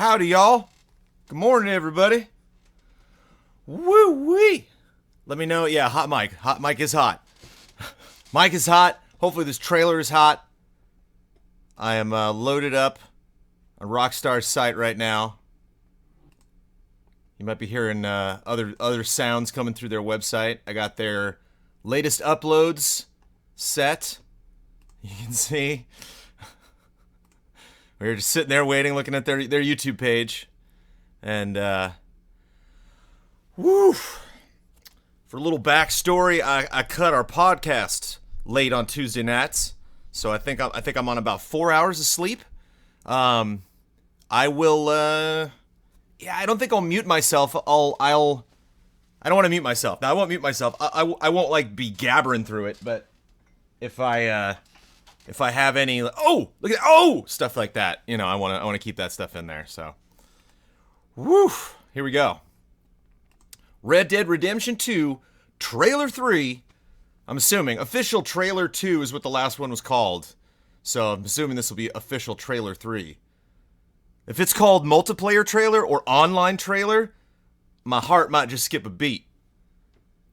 Howdy, y'all. Good morning, everybody. Woo-wee. Let me know. Yeah, hot mic. Hot mic is hot. Mic is hot. Hopefully this trailer is hot. I am loaded up on Rockstar's site right now. You might be hearing other sounds coming through their website. I got their latest uploads set. You can see. We were just sitting there waiting, looking at their YouTube page. And, woo! For a little backstory, I cut our podcast late on Tuesday nights. So I think I'm on about 4 hours of sleep. I will, yeah, I don't think I'll mute myself. I don't want to mute myself. Now, I won't mute myself. I won't, like, be gabbering through it, but if I have any, oh, look at, oh, stuff like that, you know, I want to keep that stuff in there, so. Woo, here we go. Red Dead Redemption 2, Trailer 3, I'm assuming, official Trailer 2 is what the last one was called, so I'm assuming this will be official Trailer 3. If it's called multiplayer trailer or online trailer, my heart might just skip a beat.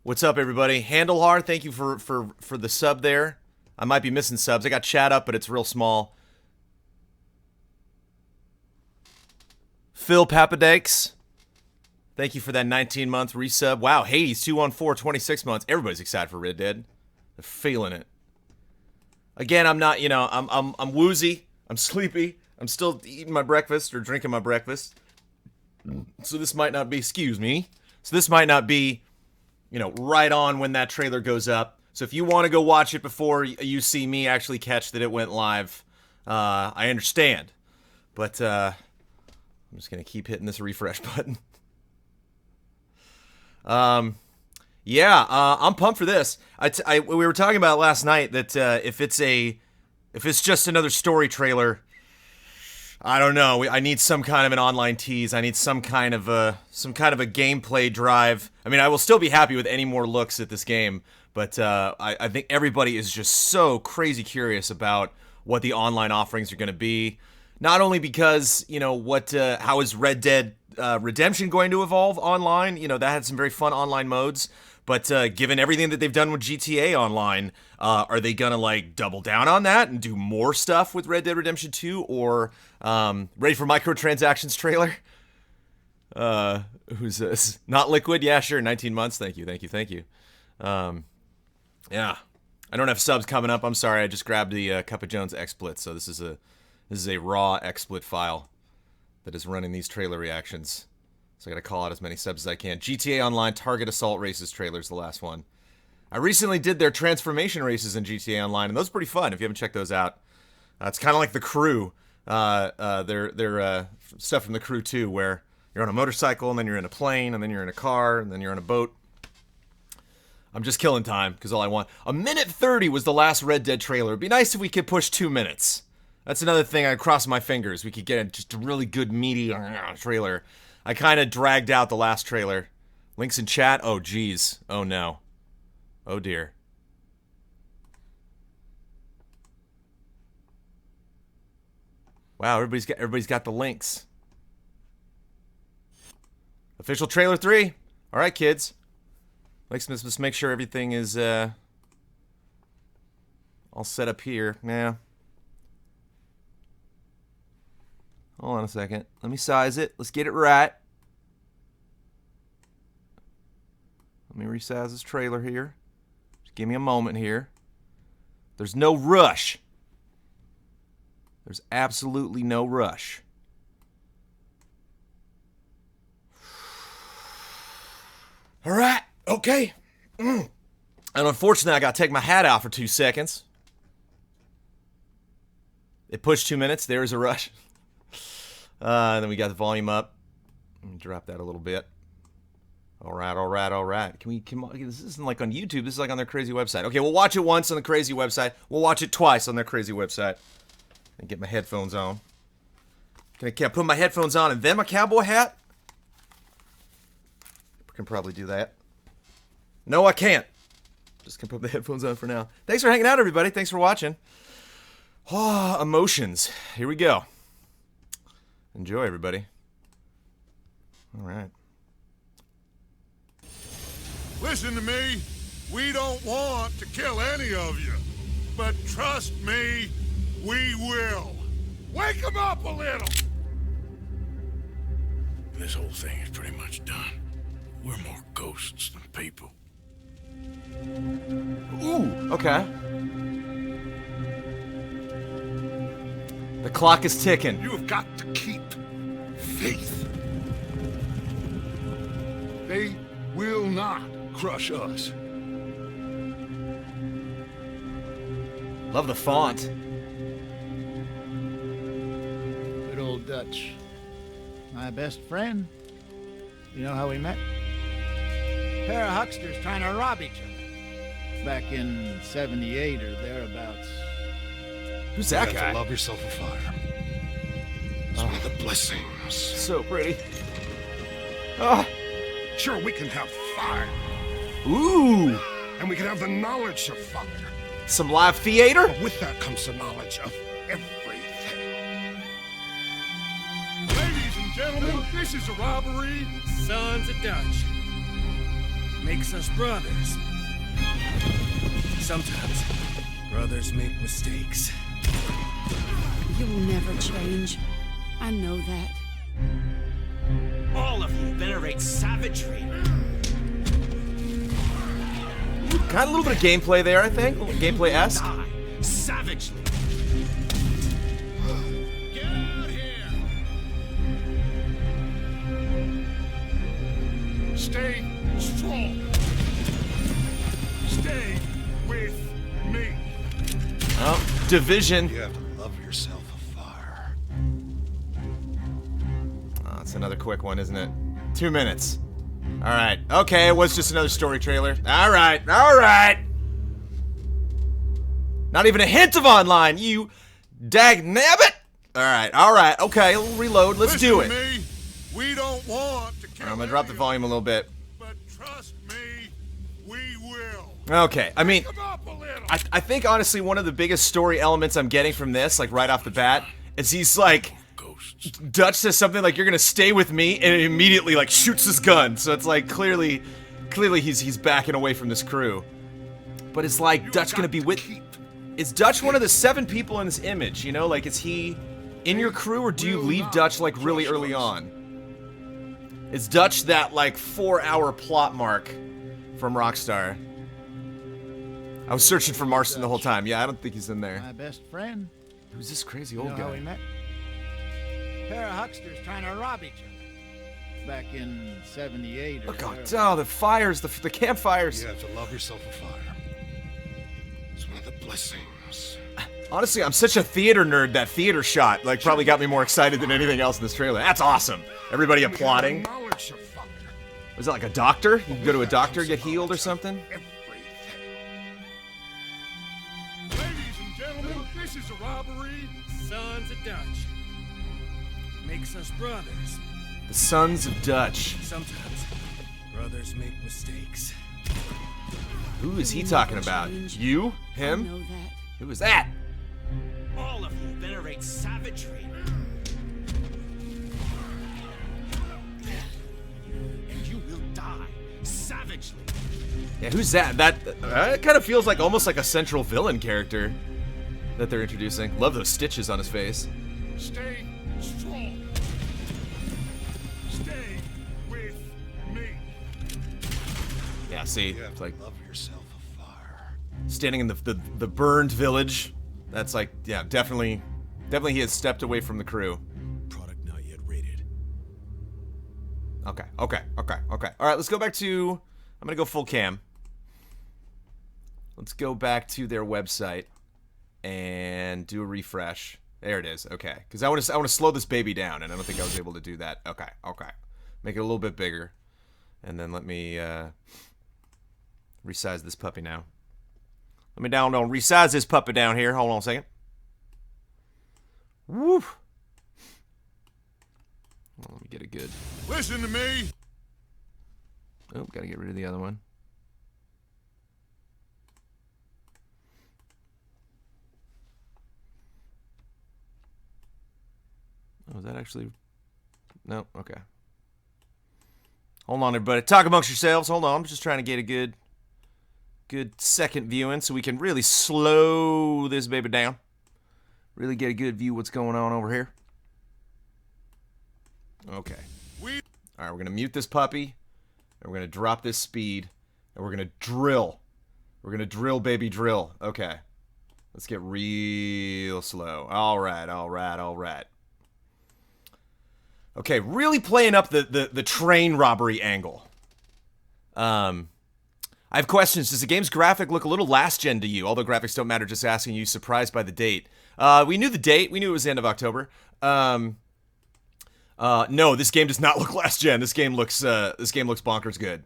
What's up, everybody? Handlehar, thank you for the sub there. I might be missing subs. I got chat up, but it's real small. Phil Papadakes, thank you for that 19-month resub. Wow, Hades 214, 26 months. Everybody's excited for Red Dead. They're feeling it. Again, I'm not, you know, I'm woozy. I'm sleepy. I'm still eating my breakfast or drinking my breakfast. So this might not be, excuse me. So this might not be, you know, right on when that trailer goes up. So if you want to go watch it before you see me actually catch that it went live, I understand. But I'm just going to keep hitting this refresh button. Yeah, I'm pumped for this. We were talking about last night that if it's just another story trailer, I don't know. I need some kind of an online tease. I need some kind of a gameplay drive. I mean, I will still be happy with any more looks at this game, but I think everybody is just so crazy curious about what the online offerings are going to be. Not only because, you know, how is Red Dead Redemption going to evolve online? You know, that had some very fun online modes. But given everything that they've done with GTA Online, are they going to, like, double down on that and do more stuff with Red Dead Redemption 2? Or ready for microtransactions trailer? Who's this? Not Liquid? Yeah, sure. 19 months. Thank you. Yeah. I don't have subs coming up. I'm sorry. I just grabbed the Cup of Jones XSplit. So this is a raw XSplit file that is running these trailer reactions. So I gotta call out as many subs as I can. GTA Online Target Assault Races trailer's the last one. I recently did their transformation races in GTA Online, and those are pretty fun if you haven't checked those out. It's kind of like The Crew. Their stuff from The Crew 2, where you're on a motorcycle, and then you're in a plane, and then you're in a car, and then you're in a boat. I'm just killing time, because all I want. 1:30 was the last Red Dead trailer. It'd be nice if we could push 2 minutes. That's another thing I'd cross my fingers. We could get just a really good, meaty trailer. I kind of dragged out the last trailer. Links in chat? Oh, geez. Oh, no. Oh, dear. Wow, everybody's got the links. Official trailer 3. All right, kids. Let's make sure everything is all set up here. Yeah. Hold on a second. Let me size it. Let's get it right. Let me resize this trailer here. Just give me a moment here. There's no rush. There's absolutely no rush. All right. Okay. And unfortunately, I got to take my hat out for 2 seconds. It pushed 2 minutes. There's a rush. Then we got the volume up. Let me drop that a little bit. All right. This isn't like on YouTube. This is like on their crazy website. Okay, we'll watch it once on the crazy website. We'll watch it twice on their crazy website. And get my headphones on. Can I put my headphones on and then my cowboy hat? I can probably do that. No, I can't. Just gonna put the headphones on for now. Thanks for hanging out, everybody. Thanks for watching. Oh, emotions. Here we go. Enjoy, everybody. All right. Listen to me. We don't want to kill any of you. But trust me, we will. Wake them up a little! This whole thing is pretty much done. We're more ghosts than people. Ooh, okay. The clock is ticking. You have got to keep faith. They will not crush us. Love the font. Good old Dutch. My best friend. You know how we met? Pair of hucksters trying to rob each other. Back in 78 or thereabouts. Who's that You guy? have to love yourself a fire. It's one of the blessings. So pretty. Ah. Sure, we can have fire. Ooh. And we can have the knowledge of fire. Some live theater? But with that comes the knowledge of everything. Ladies and gentlemen, this is a robbery. Sons of Dutch. Makes us brothers. Sometimes brothers make mistakes. You will never change. I know that. All of you venerate savagery. Got a little bit of gameplay there, I think. A little gameplay-esque. Die savagely. Get out here! Stay strong. Stay with me. Oh, Division. You have to love yourself a fire. Oh, it's another quick one, isn't it? 2 minutes. All right. Okay, it was just another story trailer. All right. All right. Not even a hint of online, you dagnabbit. All right. All right. Okay, we'll reload. Let's do it. Listen to me. We don't want to kill I'm gonna drop the any volume a little bit. But trust me, we will. Okay. I mean, Come up a little. I think honestly one of the biggest story elements I'm getting from this, like right off the bat, is he's like, Ghosts. Dutch says something like, "You're gonna stay with me," and it immediately like shoots his gun. So it's like clearly he's backing away from this crew. But it's like Dutch gonna be with. Is Dutch one of the 7 people in this image? You know, like is he in your crew or do you leave Dutch like really early on? Is Dutch that like 4-hour plot mark from Rockstar? I was searching for Marston the whole time. Yeah, I don't think he's in there. My best friend. Who's this crazy You old know how we guy? met? Pair of hucksters trying to rob each other. Back in 78 or Oh god, thereabouts. oh the fires, the campfires. You have to love yourself a fire. It's one of the blessings. Honestly, I'm such a theater nerd. That theater shot like probably got me more excited than anything else in this trailer. That's awesome. Everybody applauding. Knowledge of fire. Was that like a doctor? You can go to a doctor, get healed or something? Everything. Ladies and gentlemen, this is a robbery. Sons of Dutch. Makes us brothers. The Sons of Dutch. Sometimes brothers make mistakes. Who is he You will talking never about? change. You? I Him? know that. Who is that? All of you venerate savagery. And you will die savagely. Yeah, who's that? That kind of feels like almost like a central villain character that they're introducing. Love those stitches on his face. Stay strong. Stay with me. Yeah, see, You have it's to like love yourself a fire. standing in the burned village. That's like, yeah, definitely he has stepped away from the crew. Product not yet rated. Okay. All right, let's go back to. I'm gonna go full cam. Let's go back to their website and do a refresh. There it is. Okay, because I want to slow this baby down, and I don't think I was able to do that. Okay. Make it a little bit bigger, and then let me resize this puppy now. Let me resize this puppy down here. Hold on a second. Woo. Well, let me get it good. Listen to me. Oh, gotta get rid of the other one. Oh, is that actually... No, okay. Hold on, everybody. Talk amongst yourselves. Hold on. I'm just trying to get a good second viewing so we can really slow this baby down. Really get a good view of what's going on over here. Okay. All right, we're going to mute this puppy, and we're going to drop this speed, and we're going to drill. We're going to drill, baby, drill. Okay. Let's get real slow. All right. Okay, really playing up the train robbery angle. I have questions. Does the game's graphic look a little last-gen to you? Although graphics don't matter, just asking you, surprised by the date. We knew the date. We knew it was the end of October. No, this game does not look last-gen. This game looks bonkers good.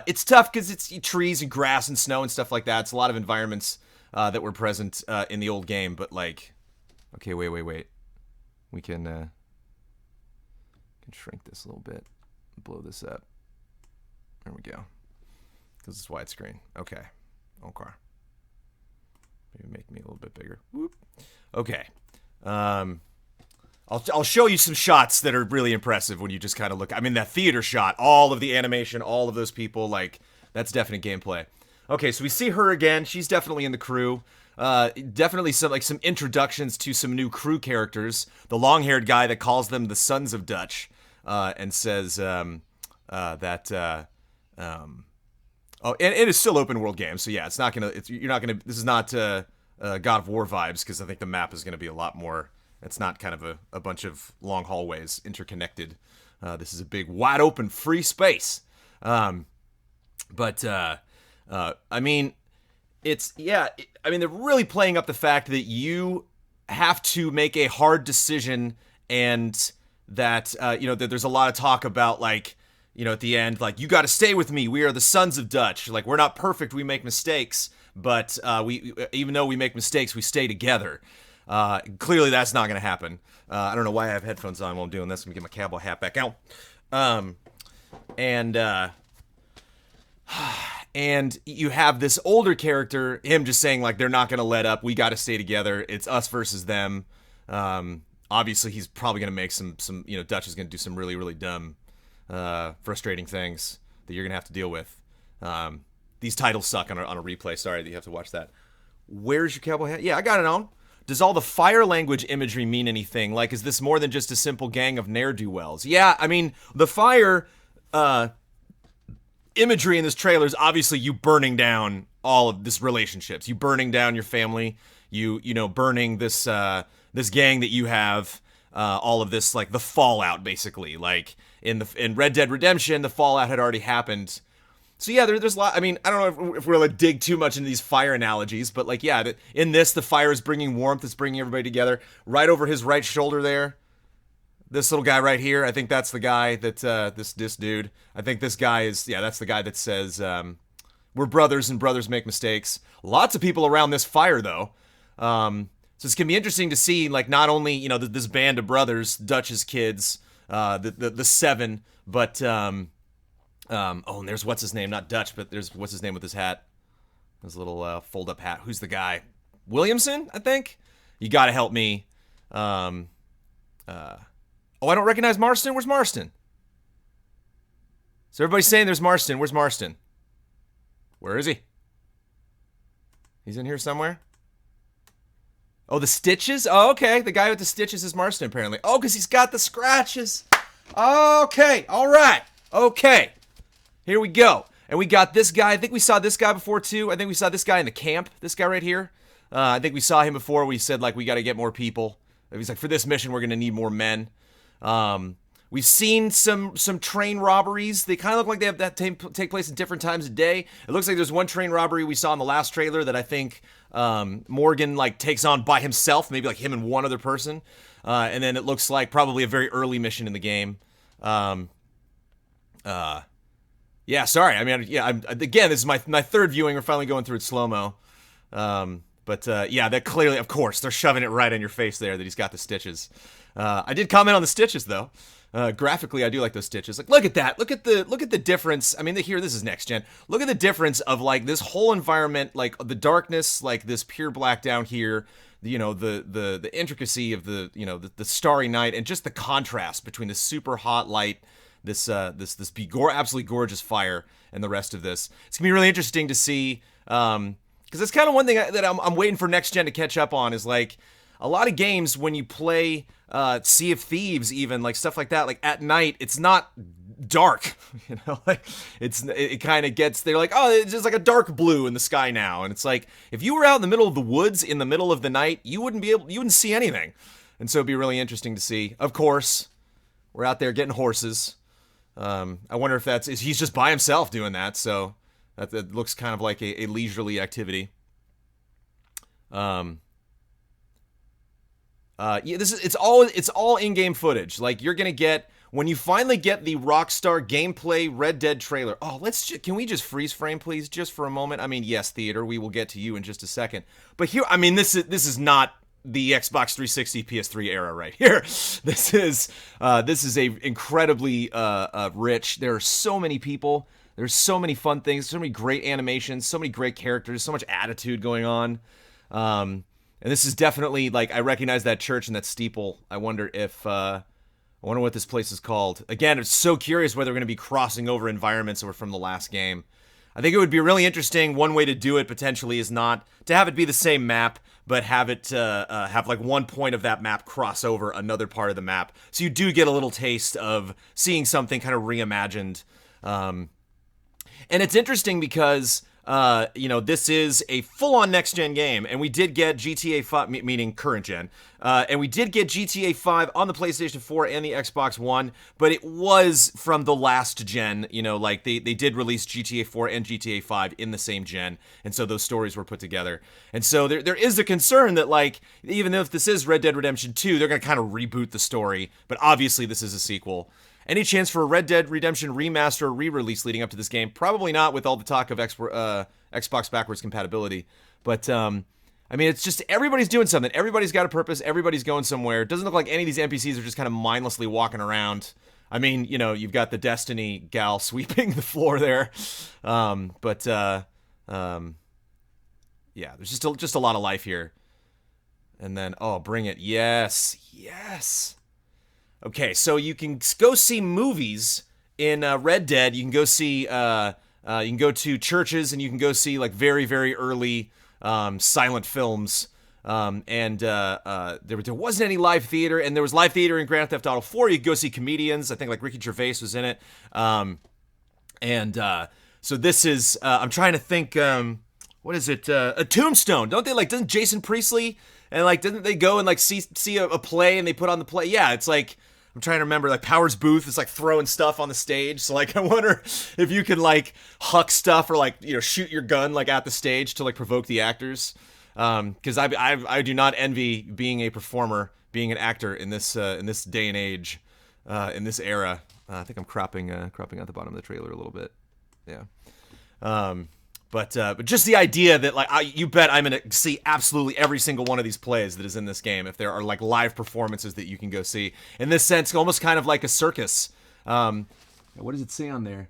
It's tough because it's trees and grass and snow and stuff like that. It's a lot of environments that were present in the old game. But, like... Okay, wait. We can shrink this a little bit. Blow this up. There we go. Because it's widescreen. Okay. Maybe make me a little bit bigger. Whoop. Okay. I'll show you some shots that are really impressive when you just kind of look. I mean, that theater shot, all of the animation, all of those people, like, that's definite gameplay. Okay, so we see her again. She's definitely in the crew. Definitely some introductions to some new crew characters. The long-haired guy that calls them the Sons of Dutch, and says oh, and it is still open world game, so yeah, it's not gonna. You're not gonna. This is not God of War vibes, because I think the map is gonna be a lot more. It's not kind of a bunch of long hallways interconnected. This is a big, wide open, free space. I mean, they're really playing up the fact that you have to make a hard decision, and that, that there's a lot of talk about, like, at the end, like, you got to stay with me. We are the Sons of Dutch. Like, we're not perfect. We make mistakes, but we even though we make mistakes, we stay together. Clearly, that's not going to happen. I don't know why I have headphones on while I'm doing this. Let me get my cowboy hat back out. And you have this older character, him just saying, like, they're not going to let up. We got to stay together. It's us versus them. Obviously, he's probably going to make some Dutch is going to do some really, really dumb, frustrating things that you're going to have to deal with. These titles suck on a replay. Sorry that you have to watch that. Where's your cowboy hat? Yeah, I got it on. Does all the fire language imagery mean anything? Like, is this more than just a simple gang of ne'er-do-wells? Yeah, I mean, the fire imagery in this trailer is obviously you burning down all of this relationships. You burning down your family. You burning this gang that you have. All of this, like, the fallout, basically. Like, in Red Dead Redemption, the fallout had already happened. So yeah, there's a lot. I mean, I don't know if we're gonna dig too much into these fire analogies, but, like, yeah, in this, the fire is bringing warmth. It's bringing everybody together. Right over his right shoulder there, this little guy right here. I think that's the guy that this dude. I think this guy is that's the guy that says we're brothers and brothers make mistakes. Lots of people around this fire though. So it's gonna be interesting to see, like, not only this band of brothers, Dutch's kids, the seven, but and there's what's his name, not Dutch, but there's what's his name with his hat, his little fold-up hat. Who's the guy? Williamson, I think. You gotta help me. I don't recognize Marston. Where's Marston? So everybody's saying there's Marston. Where's Marston? Where is he? He's in here somewhere. Oh, the stitches? Oh, okay. The guy with the stitches is Marston, apparently. Oh, because he's got the scratches. Okay. All right. Okay. Here we go. And we got this guy. I think we saw this guy before, too. I think we saw this guy in the camp. This guy right here. I think we saw him before. We said, like, we got to get more people. He's like, for this mission, we're going to need more men. We've seen some train robberies. They kind of look like they have that take place at different times of day. It looks like there's one train robbery we saw in the last trailer that I think Morgan, like, takes on by himself. Maybe, like, him and one other person. And then it looks like probably a very early mission in the game. Yeah, sorry. I mean, yeah. Again, this is my third viewing. We're finally going through it slow-mo. Yeah, that clearly, of course, they're shoving it right in your face there that he's got the stitches. I did comment on the stitches though. Graphically, I do like those stitches. Like, look at that. Look at the difference. I mean, here, this is next gen. Look at the difference of, like, this whole environment, like the darkness, like this pure black down here. The intricacy of the starry night, and just the contrast between the super hot light absolutely gorgeous fire and the rest of this. It's gonna be really interesting to see, because that's kind of one thing that I'm waiting for next gen to catch up on, is like a lot of games when you play Sea of Thieves, even like stuff like that, like at night, it's not dark, like it kind of gets, they're like, oh, it's just like a dark blue in the sky now, and it's like if you were out in the middle of the woods in the middle of the night, you wouldn't see anything. And so it'd be really interesting to see. Of course, we're out there getting horses. I wonder if he's just by himself doing that, so that looks kind of like a leisurely activity. It's all in-game footage. Like, you're gonna get, when you finally get the Rockstar gameplay Red Dead trailer. Oh, can we just freeze frame, please, just for a moment? I mean, yes, theater, we will get to you in just a second. But here, I mean, this is not the Xbox 360 PS3 era right here. This is a incredibly rich. There are so many people. There's so many fun things. So many great animations. So many great characters. So much attitude going on. And this is definitely, like, I recognize that church and that steeple. I wonder what this place is called. Again, I'm so curious whether we're going to be crossing over environments that were from the last game. I think it would be really interesting. One way to do it potentially is not to have it be the same map, but have it have like one point of that map cross over another part of the map. So you do get a little taste of seeing something kind of reimagined. And it's interesting because this is a full-on next-gen game, and we did get GTA 5, meaning current gen, and we did get GTA 5 on the PlayStation 4 and the Xbox One, but it was from the last gen. Like they did release GTA 4 and GTA 5 in the same gen, and so those stories were put together. And so there is a concern that, like, even if this is Red Dead Redemption 2, they're going to kind of reboot the story, but obviously this is a sequel. Any chance for a Red Dead Redemption remaster or re-release leading up to this game? Probably not, with all the talk of Xbox backwards compatibility. But, I mean, it's just, everybody's doing something. Everybody's got a purpose. Everybody's going somewhere. It doesn't look like any of these NPCs are just kind of mindlessly walking around. I mean, you've got the Destiny gal sweeping the floor there. Yeah, there's just a lot of life here. And then, oh, bring it. Yes. Okay, so you can go see movies in Red Dead. You can go see, you can go to churches, and you can go see, like, very, very early silent films. There wasn't any live theater, and there was live theater in Grand Theft Auto 4. You could go see comedians. I think, like, Ricky Gervais was in it. So this is, I'm trying to think, what is it? A Tombstone. Doesn't Jason Priestley, and, like, didn't they go and, like, see a play, and they put on the play? Yeah, it's like, I'm trying to remember, like, Powers Booth is, like, throwing stuff on the stage. So, like, I wonder if you can, like, huck stuff or, like, shoot your gun, like, at the stage to, like, provoke the actors. Because I do not envy being a performer, being an actor in this day and age, in this era. I think I'm cropping out the bottom of the trailer a little bit. Yeah. But just the idea that, like, you bet I'm going to see absolutely every single one of these plays that is in this game if there are, like, live performances that you can go see. In this sense, almost kind of like a circus. What does it say on there?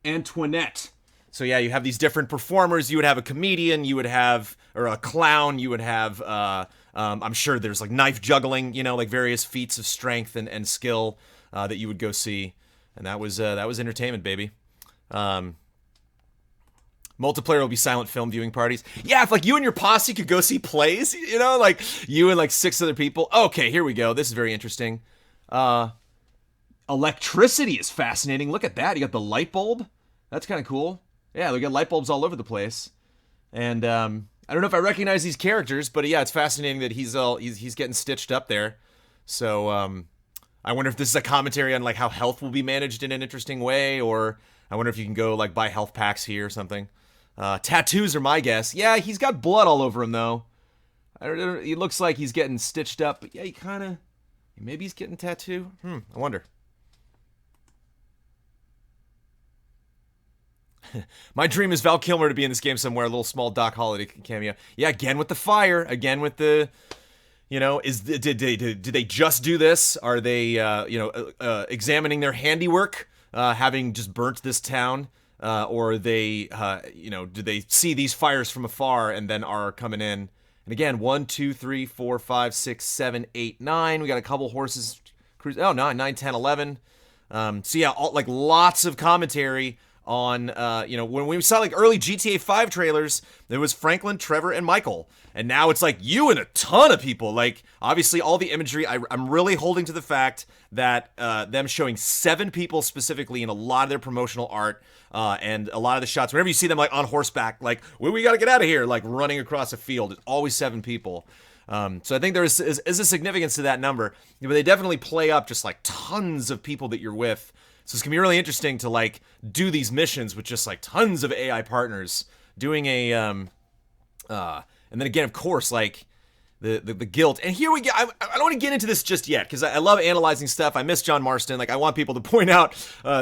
Antoinette. So, yeah, you have these different performers. You would have a comedian. You would have, or a clown. You would have, I'm sure there's, like, knife juggling, like, various feats of strength and skill that you would go see. And that was entertainment, baby. Multiplayer will be silent film viewing parties. Yeah, if, like, you and your posse could go see plays, like, you and, like, 6 other people. Okay, here we go. This is very interesting. Electricity is fascinating. Look at that. You got the light bulb. That's kind of cool. Yeah, we got light bulbs all over the place. And I don't know if I recognize these characters, but yeah, it's fascinating that he's getting stitched up there. So I wonder if this is a commentary on, like, how health will be managed in an interesting way, or I wonder if you can go, like, buy health packs here or something. Tattoos are my guess. Yeah, he's got blood all over him, though. He looks like he's getting stitched up, but yeah, maybe he's getting tattoo. I wonder. My dream is Val Kilmer to be in this game somewhere, a little small Doc Holliday cameo. Yeah, again with the fire, again with the, did they just do this? Are they, examining their handiwork, having just burnt this town? Or they, do they see these fires from afar and then are coming in? And again, 1, 2, 3, 4, 5, 6, 7, 8, 9. We got a couple horses. Oh, 9, 10, 11. So yeah, like lots of commentary on, when we saw like early GTA 5 trailers, there was Franklin, Trevor, and Michael. And now it's like you and a ton of people. Like, obviously, all the imagery, I'm really holding to the fact that them showing 7 people specifically in a lot of their promotional art and a lot of the shots, whenever you see them like on horseback, like, well, we got to get out of here, like running across a field, it's always 7 people. So I think there is a significance to that number, but they definitely play up just like tons of people that you're with. So it's gonna be really interesting to like do these missions with just like tons of AI partners doing a, and then again, of course, like the guilt. And here we go. I don't want to get into this just yet because I love analyzing stuff. I miss John Marston. Like I want people to point out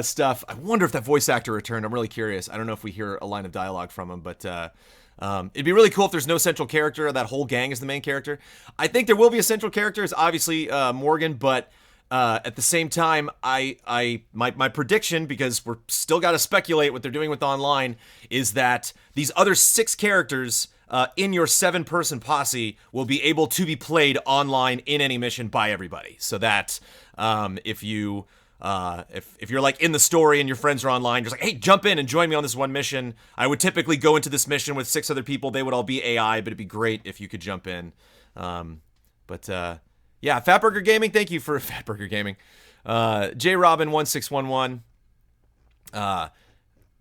stuff. I wonder if that voice actor returned. I'm really curious. I don't know if we hear a line of dialogue from him, but it'd be really cool if there's no central character. That whole gang is the main character. I think there will be a central character. It's obviously Morgan, but at the same time, my prediction, because we're still got to speculate what they're doing with online, is that these other 6 characters in your 7-person posse will be able to be played online in any mission by everybody. So that if you're like in the story and your friends are online, you're like, hey, jump in and join me on this one mission. I would typically go into this mission with 6 other people. They would all be AI, but it'd be great if you could jump in. Yeah, Fatburger Gaming, thank you for Fatburger Gaming. J Robin 1611.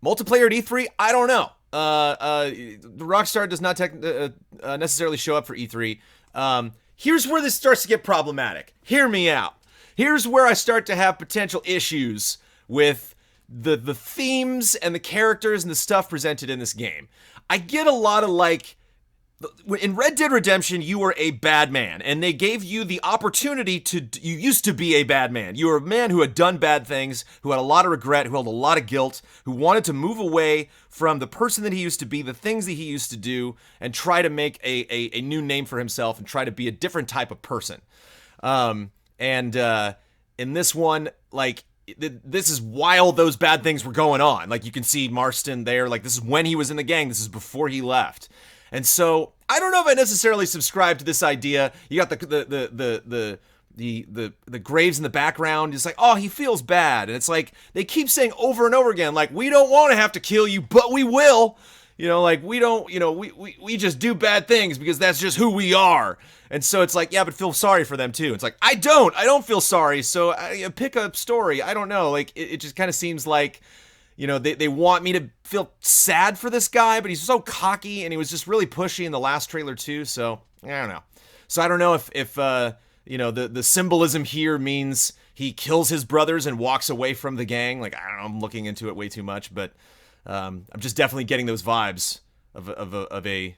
Multiplayer at E3, I don't know. Rockstar does not necessarily show up for E3. Here's where this starts to get problematic. Hear me out. Here's where I start to have potential issues with the themes and the characters and the stuff presented in this game. I get a lot of like, in Red Dead Redemption, you were a bad man, and they gave you the opportunity you used to be a bad man. You were a man who had done bad things, who had a lot of regret, who held a lot of guilt, who wanted to move away from the person that he used to be, the things that he used to do, and try to make a new name for himself and try to be a different type of person. In this one, like, this is while those bad things were going on. Like, you can see Marston there, like, this is when he was in the gang, this is before he left. And so I don't know if I necessarily subscribe to this idea. You got the graves in the background. It's like, oh, he feels bad. And it's like, they keep saying over and over again, like, we don't want to have to kill you, but we will. Like, we don't, we just do bad things because that's just who we are. And so it's like, yeah, but feel sorry for them too. It's like, I don't feel sorry. So pick a story. I don't know. Like, it just kind of seems like, they want me to feel sad for this guy, but he's so cocky and he was just really pushy in the last trailer too. So I don't know. So I don't know if the symbolism here means he kills his brothers and walks away from the gang. Like, I don't know. I'm looking into it way too much, but I'm just definitely getting those vibes of a,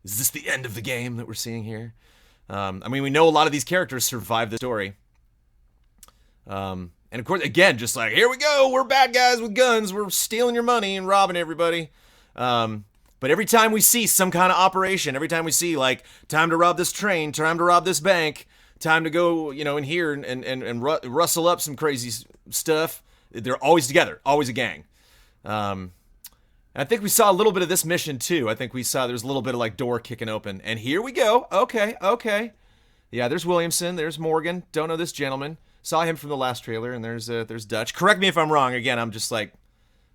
is this the end of the game that we're seeing here? We know a lot of these characters survive the story. And of course, again, just like, here we go, we're bad guys with guns, we're stealing your money and robbing everybody. But every time we see some kind of operation, every time we see, like, time to rob this train, time to rob this bank, time to go, in here and rustle up some crazy stuff, they're always together, always a gang. And I think we saw a little bit of this mission, too. I think we saw there's a little bit of, like, door kicking open. And here we go. Okay. Yeah, there's Williamson, there's Morgan, don't know this gentleman. Saw him from the last trailer, and there's Dutch. Correct me if I'm wrong. Again, I'm just like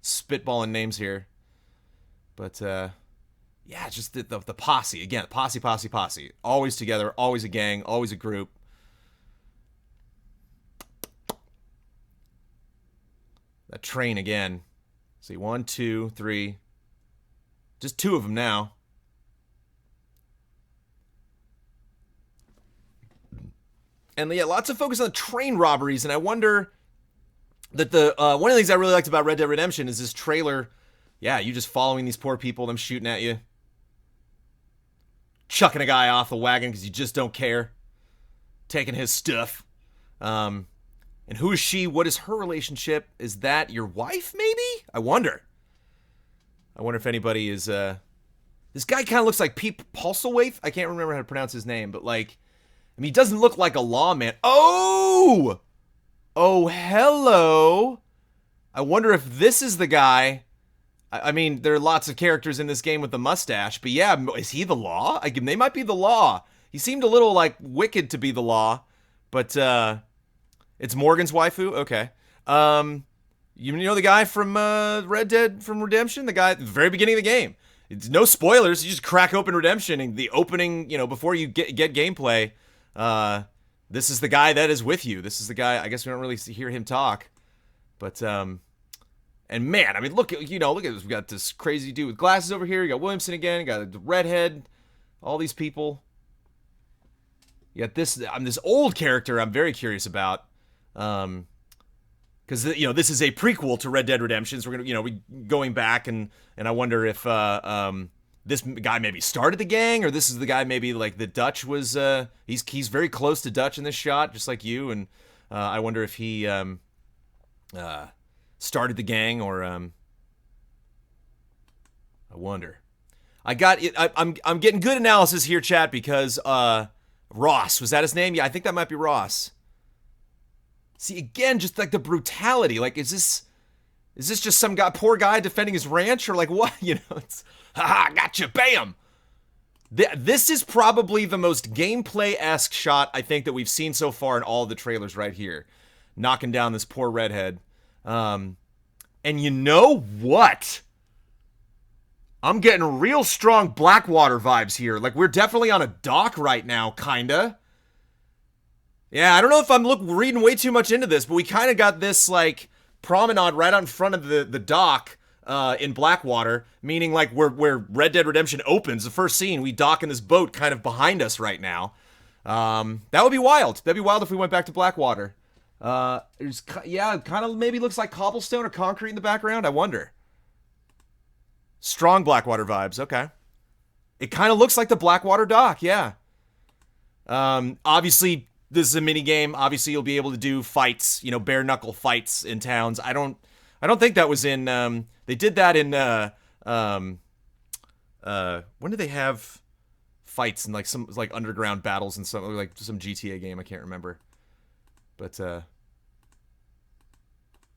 spitballing names here, but yeah, just the posse again. Posse. Always together, always a gang, always a group. That train again. See, 1, 2, 3. Just 2 of them now. And yeah, lots of focus on train robberies, and I wonder that one of the things I really liked about Red Dead Redemption is this trailer. Yeah, you just following these poor people, them shooting at you, chucking a guy off the wagon because you just don't care, taking his stuff. And who is she? What is her relationship? Is that your wife, maybe? I wonder if anybody is, this guy kind of looks like Pete Postlethwaite. I can't remember how to pronounce his name, but like, he doesn't look like a lawman. Oh, hello. I wonder if this is the guy. I mean, there are lots of characters in this game with the mustache, but yeah, is he the law? They might be the law. He seemed a little, like, wicked to be the law, but, it's Morgan's waifu? Okay. You know the guy from Red Dead from Redemption, the guy at the very beginning of the game. It's no spoilers. You just crack open Redemption, and the opening, before you get gameplay, this is the guy that is with you. This is the guy. I guess we don't really hear him talk, but and man, I mean, look at this. We got this crazy dude with glasses over here. You got Williamson again. You got the redhead. All these people. You got this. This old character. I'm very curious about. Because this is a prequel to Red Dead Redemption, so we're gonna we going back and I wonder if this guy maybe started the gang, or this is the guy maybe like the Dutch was he's very close to Dutch in this shot, just like you, and I wonder if he started the gang, or I wonder. I got it. I'm getting good analysis here, chat, because Ross, was that his name? Yeah, I think that might be Ross. See, again, just like the brutality. Like, is this just some poor guy defending his ranch, or like what? It's haha, gotcha, bam. This is probably the most gameplay-esque shot I think that we've seen so far in all of the trailers right here, knocking down this poor redhead. And you know what? I'm getting real strong Blackwater vibes here. Like, we're definitely on a dock right now, kinda. Yeah, I don't know if I'm reading way too much into this, but we kind of got this, like, promenade right out in front of the dock in Blackwater, meaning, like, where Red Dead Redemption opens, the first scene, we dock in this boat kind of behind us right now. That would be wild. That'd be wild if we went back to Blackwater. It kind of maybe looks like cobblestone or concrete in the background. I wonder. Strong Blackwater vibes, okay. It kind of looks like the Blackwater dock, yeah. Obviously, this is a mini game. Obviously, you'll be able to do fights, bare knuckle fights in towns. I don't think that was in. They did that in. When did they have fights in some underground battles and some GTA game? I can't remember. But oh,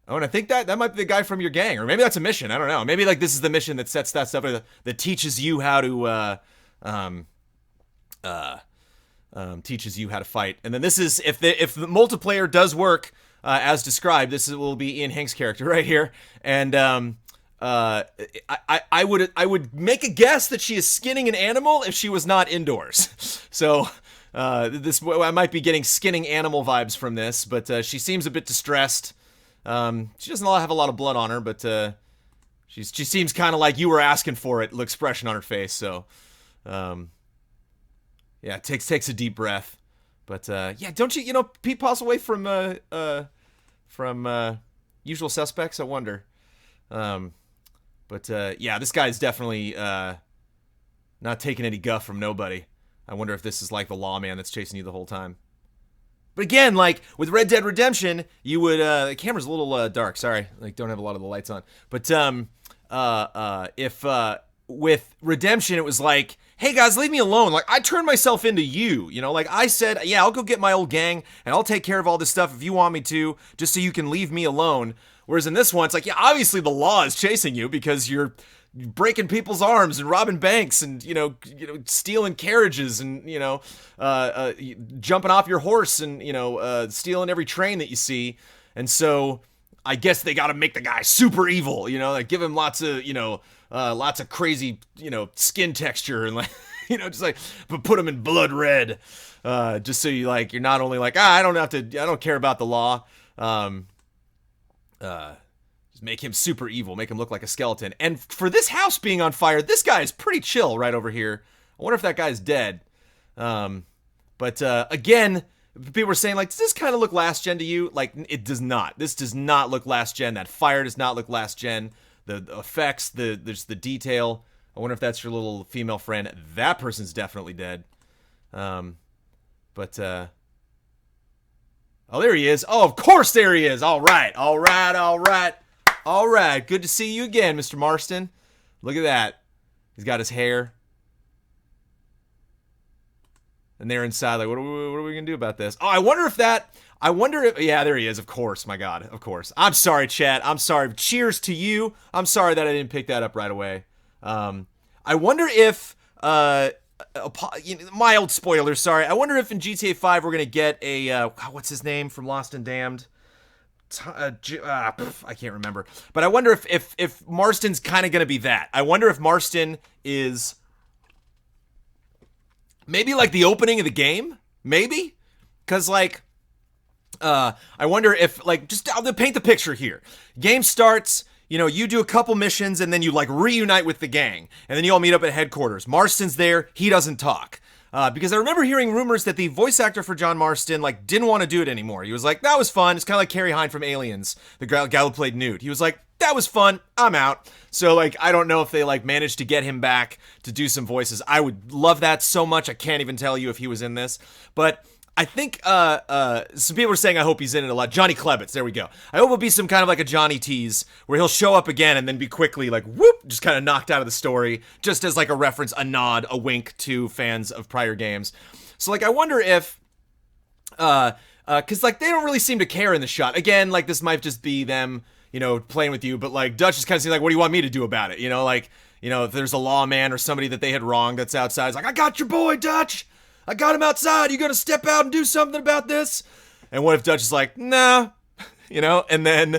and I think that might be the guy from your gang, or maybe that's a mission. I don't know. Maybe this is the mission that sets that stuff that teaches you how to teaches you how to fight. And then this is if the multiplayer does work as described, this will be Ian Hank's character right here. And I would make a guess that she is skinning an animal if she was not indoors. So I might be getting skinning animal vibes from this, but she seems a bit distressed. She doesn't have a lot of blood on her, but she seems kind of like you were asking for it. Expression on her face. So yeah, takes a deep breath, but yeah, don't you Pete Postlethwaite from Usual Suspects? I wonder, but yeah, this guy's definitely not taking any guff from nobody. I wonder if this is like the lawman that's chasing you the whole time. But again, like with Red Dead Redemption, you would the camera's a little dark. Sorry, don't have a lot of the lights on. But if with Redemption, it was like, hey guys, leave me alone. Like, I turned myself into you, like I said, yeah, I'll go get my old gang and I'll take care of all this stuff if you want me to, just so you can leave me alone. Whereas in this one, it's like, yeah, obviously the law is chasing you because you're breaking people's arms and robbing banks and, stealing carriages and, jumping off your horse and, stealing every train that you see. And so I guess they got to make the guy super evil, like give him lots of crazy, skin texture and but put him in blood red, just so you're not only I don't care about the law, just make him super evil, make him look like a skeleton. And for this house being on fire, this guy is pretty chill right over here. I wonder if that guy's dead. But again, people were saying does this kind of look last gen to you? It does not. This does not look last gen. That fire does not look last gen. The effects, there's the detail. I wonder if that's your little female friend. That person's definitely dead. Oh, there he is. Oh, of course there he is. All right. Good to see you again, Mr. Marston. Look at that. He's got his hair. And they're inside, what are we going to do about this? Oh, I wonder if, yeah, there he is, of course, my God, of course. I'm sorry, chat, I'm sorry. Cheers to you. I'm sorry that I didn't pick that up right away. I wonder if, mild spoilers, sorry. I wonder if in GTA 5 we're going to get a, what's his name from Lost and Damned? I can't remember. But I wonder if Marston's kind of going to be that. I wonder if Marston is maybe like the opening of the game, maybe, because like I wonder if like just I'll paint the picture here. Game starts. You know, you do a couple missions and then you like reunite with the gang, and then you all meet up at headquarters. Marston's there. He doesn't talk. Because I remember hearing rumors that the voice actor for John Marston like didn't want to do it anymore. He was like, that was fun. It's kind of like Carrie Hine from Aliens, the guy who played Newt. He was like, that was fun. I'm out. So like, I don't know if they like managed to get him back to do some voices. I would love that so much. I can't even tell you if he was in this, but I think some people are saying I hope he's in it a lot. Johnny Klebitz, there we go. I hope it'll be some kind of like a Johnny tease where he'll show up again and then be quickly like whoop, just kind of knocked out of the story, just as like a reference, a nod, a wink to fans of prior games. So like I wonder if because like they don't really seem to care in the shot. Again, like this might just be them, you know, playing with you, but like Dutch is kind of saying like, what do you want me to do about it? You know, like, you know, if there's a lawman or somebody that they had wronged that's outside, it's like, I got your boy, Dutch. I got him outside. You gonna step out and do something about this? And what if Dutch is like, nah, you know? And then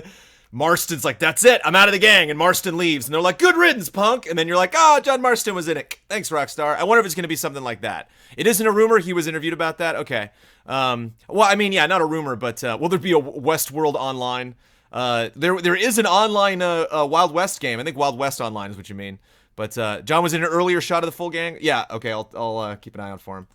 Marston's like, that's it. I'm out of the gang. And Marston leaves. And they're like, good riddance, punk. And then you're like, oh, John Marston was in it. Thanks, Rockstar. I wonder if it's going to be something like that. It isn't a rumor. He was interviewed about that. Okay. Well, I mean, yeah, not a rumor, but will there be a Westworld Online? There is an online Wild West game. I think Wild West Online is what you mean. But John was in an earlier shot of the full gang. Yeah, okay, I'll keep an eye out for him.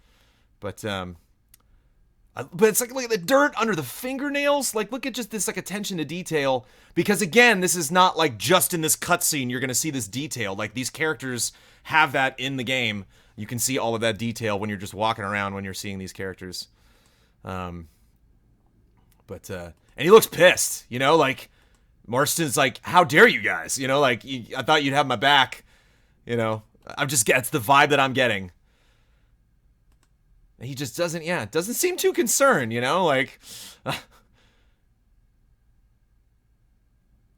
But it's like look at the dirt under the fingernails. Like, look at just this like attention to detail. Because again, this is not like just in this cutscene you're gonna see this detail. Like these characters have that in the game. You can see all of that detail when you're just walking around when you're seeing these characters. And he looks pissed. You know, like Marston's like, "How dare you guys?" You know, like I thought you'd have my back. You know, it's the vibe that I'm getting. He just doesn't seem too concerned, you know, like,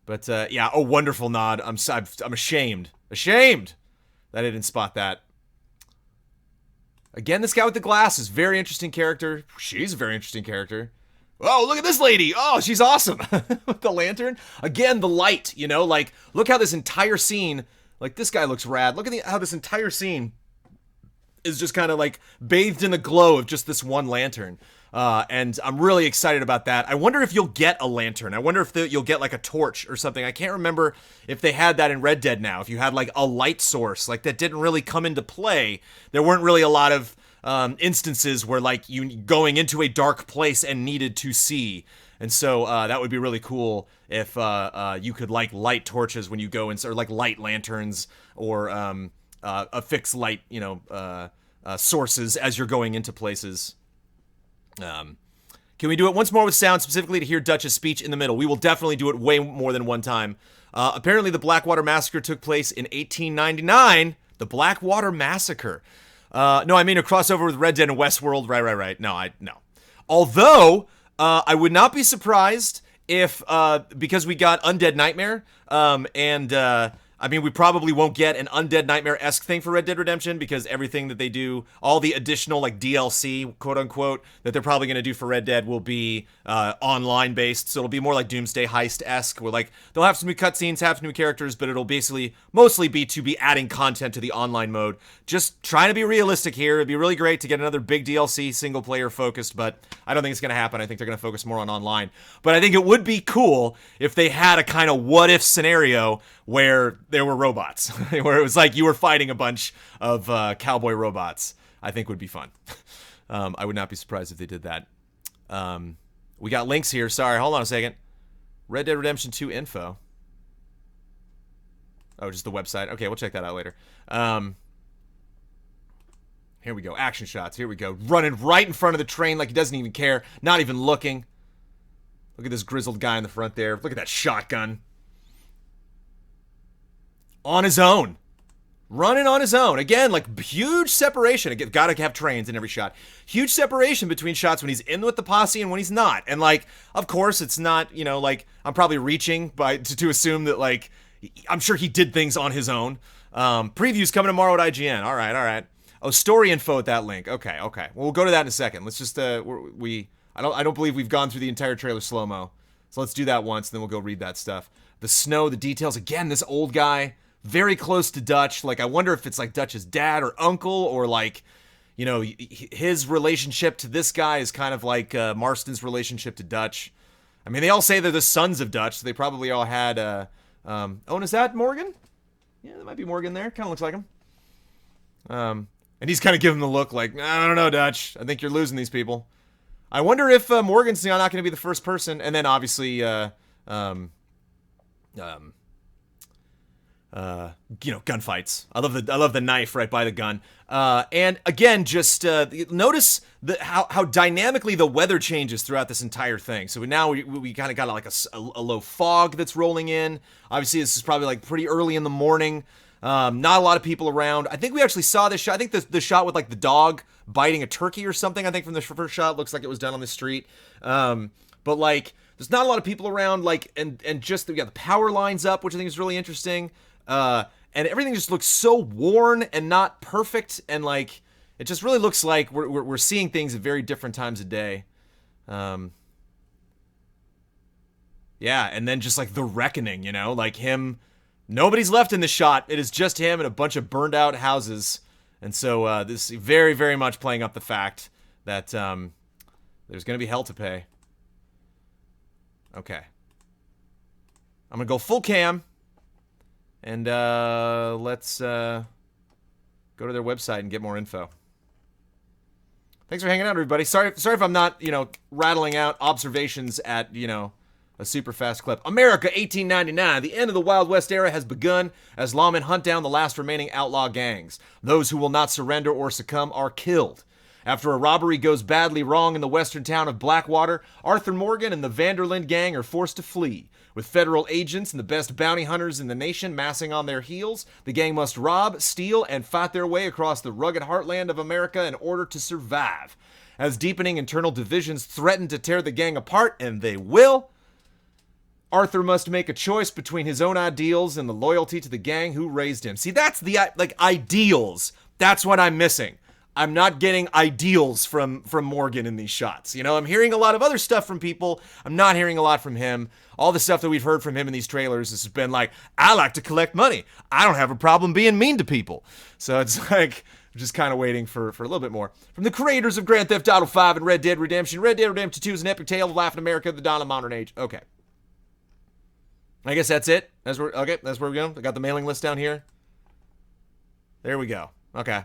but, yeah, a wonderful nod. I'm ashamed that I didn't spot that. Again, this guy with the glasses, very interesting character. She's a very interesting character. Oh, look at this lady. Oh, she's awesome. With the lantern. Again, the light, you know, like, look how this entire scene, like, this guy looks rad. Look at how this entire scene is just kind of like bathed in the glow of just this one lantern. And I'm really excited about that. I wonder if you'll get a lantern. I wonder if you'll get like a torch or something. I can't remember if they had that in Red Dead now. If you had like a light source, like that didn't really come into play. There weren't really a lot of instances where like you going into a dark place and needed to see. And so that would be really cool if you could like light torches when you go in, or like light lanterns or affix light, you know, sources as you're going into places. Can we do it once more with sound, specifically to hear Dutch's speech in the middle? We will definitely do it way more than one time. Apparently, the Blackwater Massacre took place in 1899. The Blackwater Massacre. No, I mean a crossover with Red Dead and Westworld. Right. No. Although, I would not be surprised if, because we got Undead Nightmare, I mean, we probably won't get an Undead Nightmare-esque thing for Red Dead Redemption because everything that they do, all the additional, like, DLC, quote-unquote, that they're probably going to do for Red Dead will be online-based, so it'll be more like Doomsday Heist-esque, where, like, they'll have some new cutscenes, have some new characters, but it'll basically mostly be adding content to the online mode. Just trying to be realistic here. It'd be really great to get another big DLC, single-player focused, but I don't think it's going to happen. I think they're going to focus more on online. But I think it would be cool if they had a kind of what-if scenario where there were robots, where it was like you were fighting a bunch of cowboy robots. I think would be fun. I would not be surprised if they did that. We got links here. Sorry, hold on a second. Red Dead Redemption 2 info. Oh, just the website. Okay, we'll check that out later. Here we go. Action shots. Here we go. Running right in front of the train like he doesn't even care. Not even looking. Look at this grizzled guy in the front there. Look at that shotgun. On his own. Running on his own. Again, like, huge separation. Again, gotta have trains in every shot. Huge separation between shots when he's in with the posse and when he's not. And, like, of course, it's not, you know, like, I'm probably reaching to assume that, like, I'm sure he did things on his own. Previews coming tomorrow at IGN. All right. Oh, story info at that link. Okay. Well, we'll go to that in a second. Let's just, I don't believe we've gone through the entire trailer slow-mo. So let's do that once, and then we'll go read that stuff. The snow, the details. Again, this old guy, very close to Dutch. Like, I wonder if it's like Dutch's dad or uncle, or like, you know, his relationship to this guy is kind of like Marston's relationship to Dutch. I mean, they all say they're the sons of Dutch, so they probably all had, oh, and is that Morgan? Yeah, that might be Morgan there. Kind of looks like him. And he's kind of giving the look like, I don't know, Dutch. I think you're losing these people. I wonder if Morgan's not going to be the first person. And then obviously, gunfights. I love the knife right by the gun. And again, just notice how dynamically the weather changes throughout this entire thing. So now we kind of got like a low fog that's rolling in. Obviously, this is probably like pretty early in the morning. Not a lot of people around. I think we actually saw this shot. I think the shot with like the dog biting a turkey or something. I think from the first shot looks like it was done on the street. But like, there's not a lot of people around. Like, and just we got the power lines up, which I think is really interesting. And everything just looks so worn and not perfect, and like it just really looks like we're seeing things at very different times of day. Yeah, and then just like the reckoning, you know, like him. Nobody's left in the shot. It is just him and a bunch of burned out houses, and so this is very, very much playing up the fact that there's going to be hell to pay. Okay, I'm gonna go full cam. And let's go to their website and get more info. Thanks for hanging out, everybody. Sorry if I'm not, rattling out observations at, a super fast clip. America, 1899. The end of the Wild West era has begun as lawmen hunt down the last remaining outlaw gangs. Those who will not surrender or succumb are killed. After a robbery goes badly wrong in the western town of Blackwater, Arthur Morgan and the Vanderlyn gang are forced to flee. With federal agents and the best bounty hunters in the nation massing on their heels, the gang must rob, steal, and fight their way across the rugged heartland of America in order to survive. As deepening internal divisions threaten to tear the gang apart, and they will, Arthur must make a choice between his own ideals and the loyalty to the gang who raised him. See, that's the, ideals. That's what I'm missing. I'm not getting ideals from Morgan in these shots. I'm hearing a lot of other stuff from people. I'm not hearing a lot from him. All the stuff that we've heard from him in these trailers has been like, I like to collect money. I don't have a problem being mean to people. So it's like, I'm just kind of waiting for a little bit more. From the creators of Grand Theft Auto 5 and Red Dead Redemption 2 is an epic tale of laughing America at the dawn of modern age. Okay. I guess that's it. That's where we're going. I got the mailing list down here. There we go. Okay.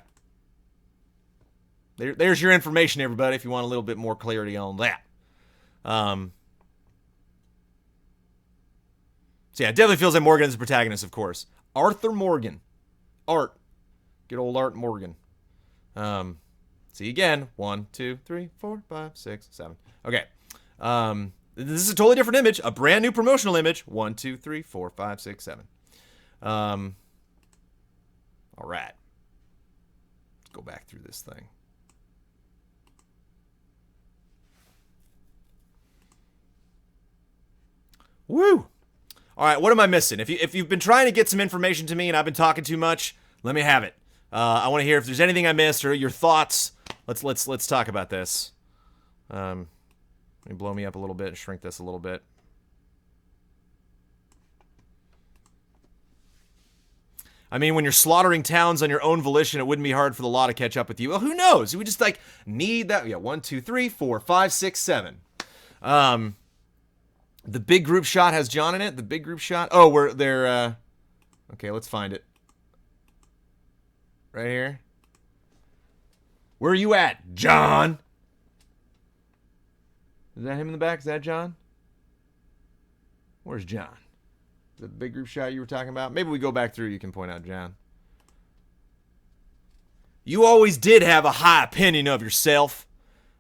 There's your information, everybody, if you want a little bit more clarity on that. So yeah, it definitely feels like Morgan is the protagonist, of course. Arthur Morgan. Art. Good old Art Morgan. See again. 1, 2, 3, 4, 5, 6, 7. Okay. This is a totally different image. A brand new promotional image. 1, 2, 3, 4, 5, 6, 7. All right. Let's go back through this thing. Woo! All right, what am I missing? If you've been trying to get some information to me and I've been talking too much, let me have it. I want to hear if there's anything I missed or your thoughts. Let's talk about this. Let me blow me up a little bit and shrink this a little bit. I mean, when you're slaughtering towns on your own volition, it wouldn't be hard for the law to catch up with you. Well, who knows? We just need that. Yeah, 1, 2, 3, 4, 5, 6, 7. The big group shot has John in it. The big group shot. Oh, they're okay, let's find it. Right here. Where are you at, John? Is that him in the back? Is that John? Where's John? Is that the big group shot you were talking about? Maybe we go back through. You can point out John. You always did have a high opinion of yourself.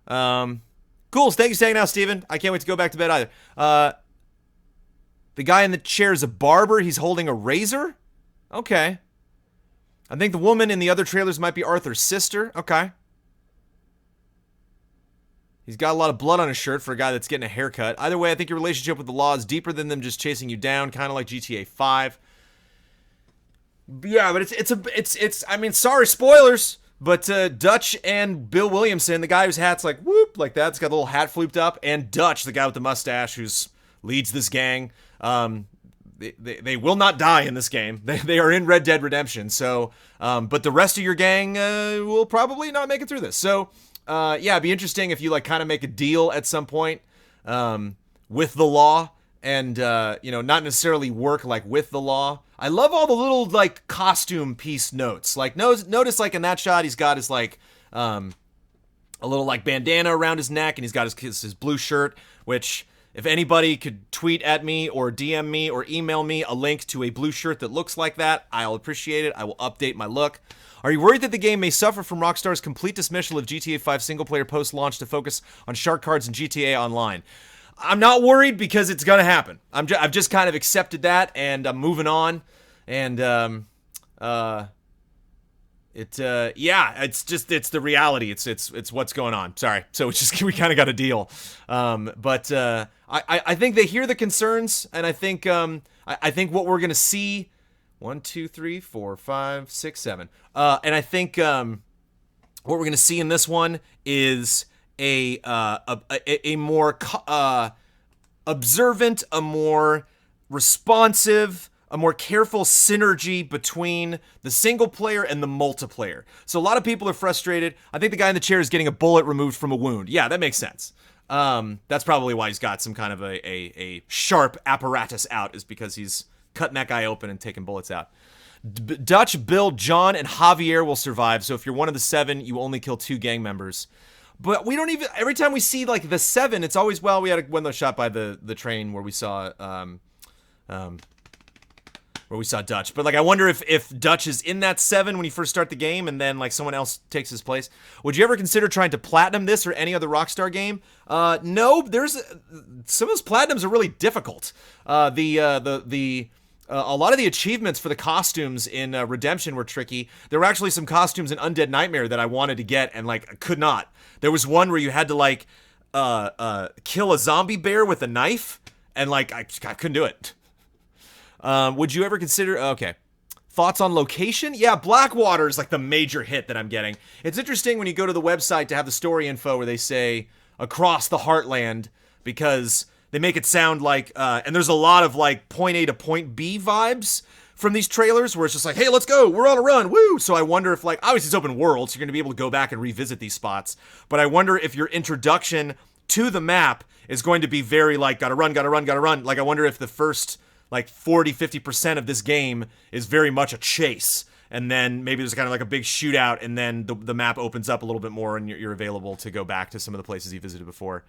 Cool. Thank you for hanging out, Steven. I can't wait to go back to bed either. The guy in the chair is a barber. He's holding a razor. Okay. I think the woman in the other trailers might be Arthur's sister. Okay. He's got a lot of blood on his shirt for a guy that's getting a haircut. Either way, I think your relationship with the law is deeper than them just chasing you down, kind of like GTA 5. Yeah, but it's I mean, sorry, spoilers, but Dutch and Bill Williamson, the guy whose hat's like whoop like that, it's got the little hat flooped up, and Dutch, the guy with the mustache who's leads this gang. They will not die in this game. They are in Red Dead Redemption. So, but the rest of your gang will probably not make it through this. So, yeah, it'd be interesting if you like kind of make a deal at some point with the law, and not necessarily work like with the law. I love all the little like costume piece notes. Like notice like in that shot he's got his like a little like bandana around his neck, and he's got his blue shirt, which if anybody could tweet at me or DM me or email me a link to a blue shirt that looks like that, I'll appreciate it. I will update my look. Are you worried that the game may suffer from Rockstar's complete dismissal of GTA 5 single-player post-launch to focus on shark cards and GTA Online? I'm not worried because it's gonna happen. I've just kind of accepted that, and I'm moving on. And it's the reality. It's what's going on. Sorry. So it's just we kind of got a deal. But I think they hear the concerns, and I think what we're gonna see. 1, 2, 3, 4, 5, 6, 7. And I think what we're gonna see in this one is a more observant, a more responsive, a more careful synergy between the single player and the multiplayer. So a lot of people are frustrated. I think the guy in the chair is getting a bullet removed from a wound. Yeah, that makes sense. That's probably why he's got some kind of a sharp apparatus out, is because he's cutting that guy open and taking bullets out. Dutch, Bill, John, and Javier will survive. So if you're one of the 7, you only kill 2 gang members. But we don't even, every time we see like the 7, it's always, well, we had one that was shot by the train where we saw Dutch. But like, I wonder if Dutch is in that 7 when you first start the game, and then like someone else takes his place. Would you ever consider trying to platinum this or any other Rockstar game? No, there's some of those platinums are really difficult. A lot of the achievements for the costumes in Redemption were tricky. There were actually some costumes in Undead Nightmare that I wanted to get and like could not. There was one where you had to like kill a zombie bear with a knife, and like I couldn't do it. Would you ever consider... Okay. Thoughts on location? Yeah, Blackwater is like the major hit that I'm getting. It's interesting when you go to the website to have the story info where they say across the Heartland, because they make it sound like... and there's a lot of like point A to point B vibes from these trailers where it's just like, hey, let's go, we're on a run, woo! So I wonder if like... Obviously it's open world, so you're going to be able to go back and revisit these spots. But I wonder if your introduction to the map is going to be very like, gotta run, gotta run, gotta run. Like I wonder if the first... like 40-50% of this game is very much a chase, and then maybe there's kind of like a big shootout, and then the map opens up a little bit more, and you're available to go back to some of the places you visited before.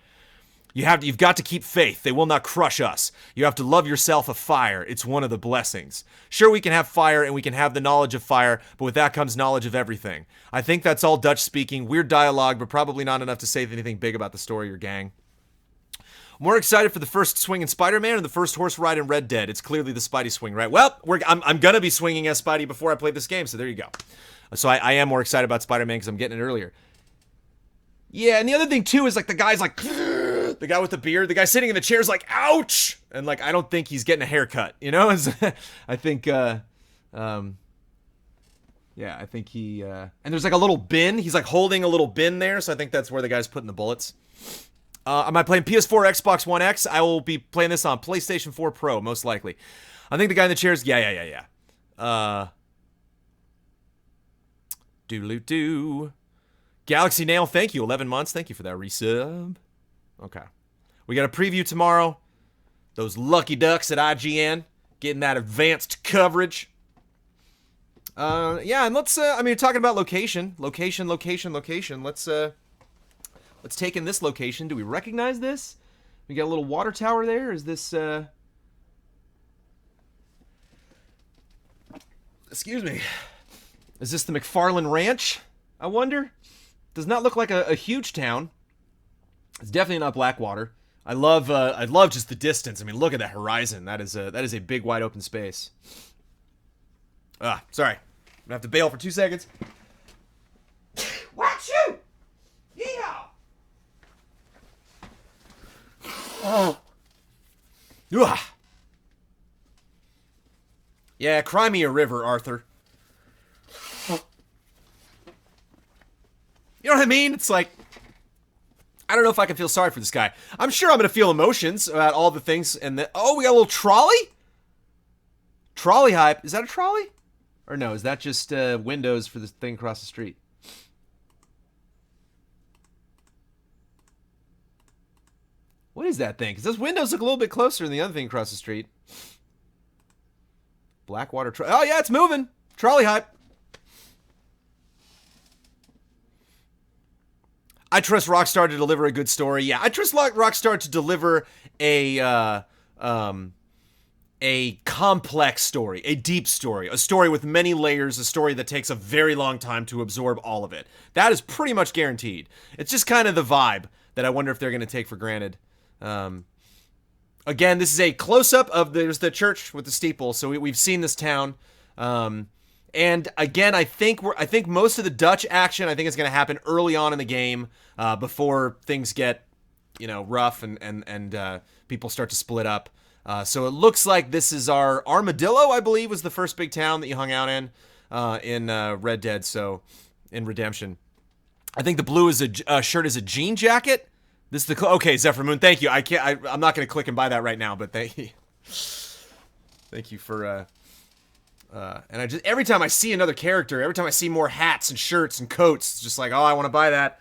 You've got to keep faith. They will not crush us. You have to love yourself a fire. It's one of the blessings. Sure, we can have fire and we can have the knowledge of fire, but with that comes knowledge of everything. I think that's all Dutch speaking. Weird dialogue, but probably not enough to say anything big about the story or gang. More excited for the first swing in Spider-Man or the first horse ride in Red Dead? It's clearly the Spidey swing, right? Well, I'm gonna be swinging as Spidey before I play this game, so there you go. So I am more excited about Spider-Man because I'm getting it earlier. Yeah, and the other thing too is like the guy's like, the guy with the beard, the guy sitting in the chair's like, ouch! And like, I don't think he's getting a haircut, you know? I think, yeah, I think he, and there's like a little bin. He's like holding a little bin there, so I think that's where the guy's putting the bullets. Am I playing PS4, Xbox One X? I will be playing this on PlayStation 4 Pro, most likely. I think the guy in the chair is... Yeah. Doodaloo-doo. Galaxy Nail, thank you. 11 months. Thank you for that resub. Okay. We got a preview tomorrow. Those lucky ducks at IGN getting that advanced coverage. Yeah, and let's... I mean, talking about location. Location. Let's take in this location. Do we recognize this? We got a little water tower there. Is this, excuse me. Is this the McFarland Ranch? I wonder. Does not look like a huge town. It's definitely not Blackwater. I love just the distance. I mean, look at that horizon. That is a big wide open space. Sorry. I'm gonna have to bail for 2 seconds. Watch you! Yeehaw! Oh. Ugh. Yeah, cry me a river, Arthur. You know what I mean? It's like, I don't know if I can feel sorry for this guy. I'm sure I'm going to feel emotions about all the things. And then, oh, we got a little trolley? Trolley hype. Is that a trolley? Or no, is that just windows for the thing across the street? What is that thing? Because those windows look a little bit closer than the other thing across the street. Blackwater. Oh, yeah, it's moving. Trolley hype. I trust Rockstar to deliver a good story. Yeah, I trust Rockstar to deliver a complex story, a deep story, a story with many layers, a story that takes a very long time to absorb all of it. That is pretty much guaranteed. It's just kind of the vibe that I wonder if they're going to take for granted. Again, this is a close-up of there's the church with the steeple, so we've seen this town. And again, I think most of the Dutch action I think is going to happen early on in the game, before things get, rough and people start to split up. So it looks like this is our Armadillo, I believe, was the first big town that you hung out in Red Dead. So in Redemption, I think the blue is shirt is a jean jacket. This is the okay, Zephyr Moon. Thank you. I'm not going to click and buy that right now, but thank you for. And I just every time I see another character, every time I see more hats and shirts and coats, it's just like, oh, I want to buy that.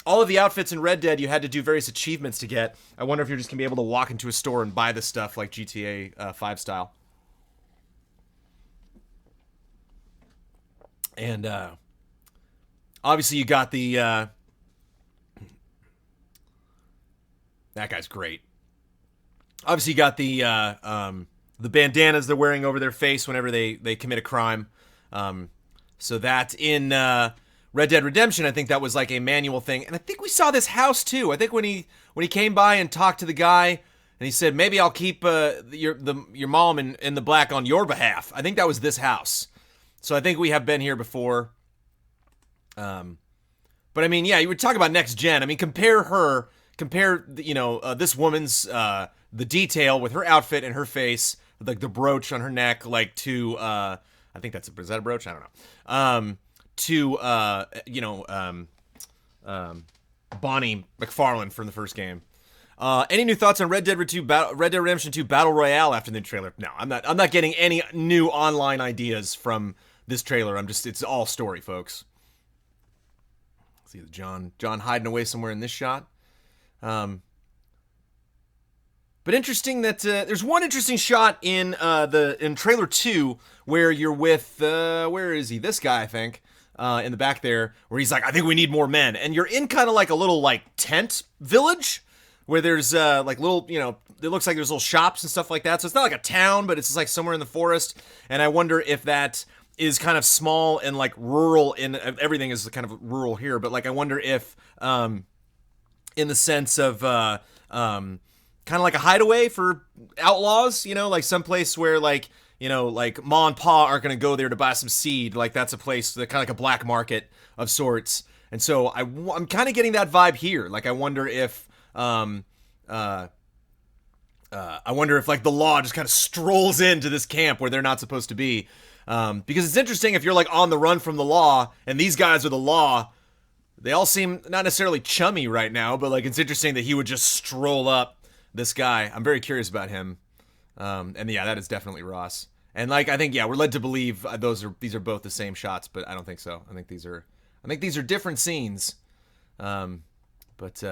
All of the outfits in Red Dead you had to do various achievements to get. I wonder if you're just gonna be able to walk into a store and buy this stuff like GTA 5 style. And obviously you got the that guy's great. Obviously you got the bandanas they're wearing over their face whenever they commit a crime. So that in Red Dead Redemption, I think that was like a manual thing. And I think we saw this house too. I think when he came by and talked to the guy and he said, maybe I'll keep your mom in the black on your behalf. I think that was this house. So I think we have been here before. But I mean, yeah, you were talking about next gen. I mean, compare this woman's, the detail with her outfit and her face, like the brooch on her neck, like to, I think is that a brooch? I don't know. Bonnie McFarlane from the first game. Any new thoughts on Red Dead Redemption 2 Battle Royale after the trailer? No, I'm not getting any new online ideas from this trailer. It's all story, folks. See John hiding away somewhere in this shot. But interesting that there's one interesting shot in trailer 2 where you're with where is he? This guy, I think, in the back there, where he's like, I think we need more men, and you're in kind of like a little like tent village where there's like little, it looks like there's little shops and stuff like that. So it's not like a town, but it's just like somewhere in the forest. And I wonder if that is kind of small and like rural. Everything is kind of rural here, but like I wonder if in the sense of kind of like a hideaway for outlaws, like someplace where like Ma and Pa aren't going to go there to buy some seed. Like that's a place that kind of like a black market of sorts. And so I'm kind of getting that vibe here. Like I wonder if like the law just kind of strolls into this camp where they're not supposed to be. Because it's interesting if you're like on the run from the law and these guys are the law. They all seem not necessarily chummy right now, but like it's interesting that he would just stroll up this guy. I'm very curious about him. And yeah, that is definitely Ross. And like I think we're led to believe these are both the same shots, but I don't think so. I think these are different scenes. But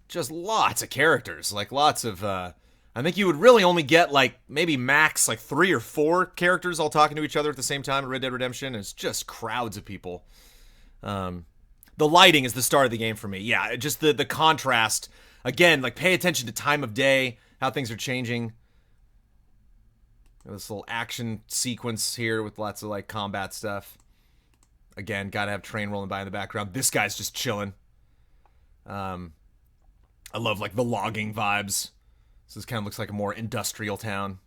just lots of characters, like lots of I think you would really only get like maybe max like 3 or 4 characters all talking to each other at the same time in Red Dead Redemption. It's just crowds of people. The lighting is the start of the game for me. Yeah, just the contrast. Again, like pay attention to time of day, how things are changing. This little action sequence here with lots of like combat stuff. Again, gotta have train rolling by in the background. This guy's just chilling. I love like the logging vibes. So this kind of looks like a more industrial town.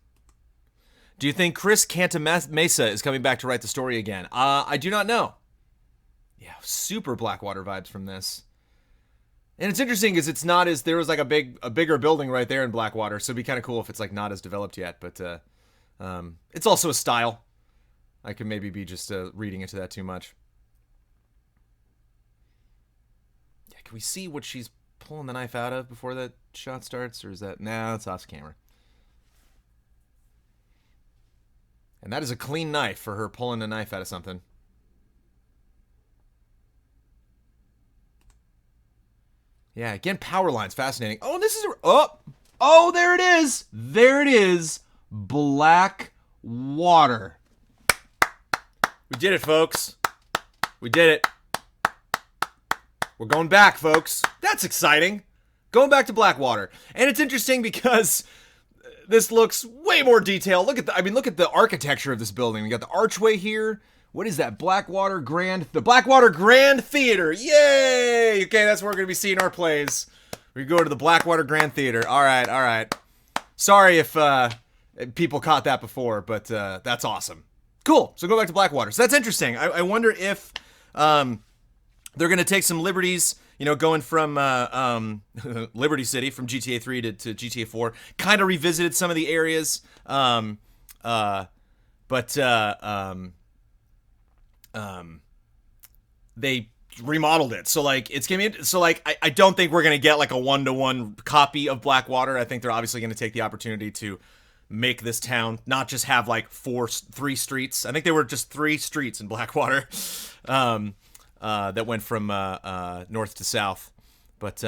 Do you think Chris Cantamesa is coming back to write the story again? I do not know. Yeah, super Blackwater vibes from this. And it's interesting because it's not as there was like a bigger building right there in Blackwater, so it'd be kind of cool if it's like not as developed yet. But it's also a style. I could maybe be just reading into that too much. Can we see what she's pulling the knife out of before that shot starts? Or is that... Nah, that's off camera. And that is a clean knife for her pulling a knife out of something. Yeah, again, power lines. Fascinating. Oh, this is... Oh, there it is. There it is. Blackwater. We did it, folks. We did it. We're going back, folks. That's exciting. Going back to Blackwater. And it's interesting because this looks way more detailed. Look at the architecture of this building. We got the archway here. What is that? The Blackwater Grand Theater. Yay! Okay, that's where we're going to be seeing our plays. We go to the Blackwater Grand Theater. All right. Sorry if people caught that before, but that's awesome. Cool. So go back to Blackwater. So that's interesting. I wonder if they're going to take some liberties, going from Liberty City from GTA 3 to GTA 4. Kind of revisited some of the areas, but they remodeled it. So it's gonna be, I don't think we're gonna get like a 1-to-1 copy of Blackwater. I think they're obviously gonna take the opportunity to make this town not just have like 3 streets. I think they were just 3 streets in Blackwater that went from north to south. But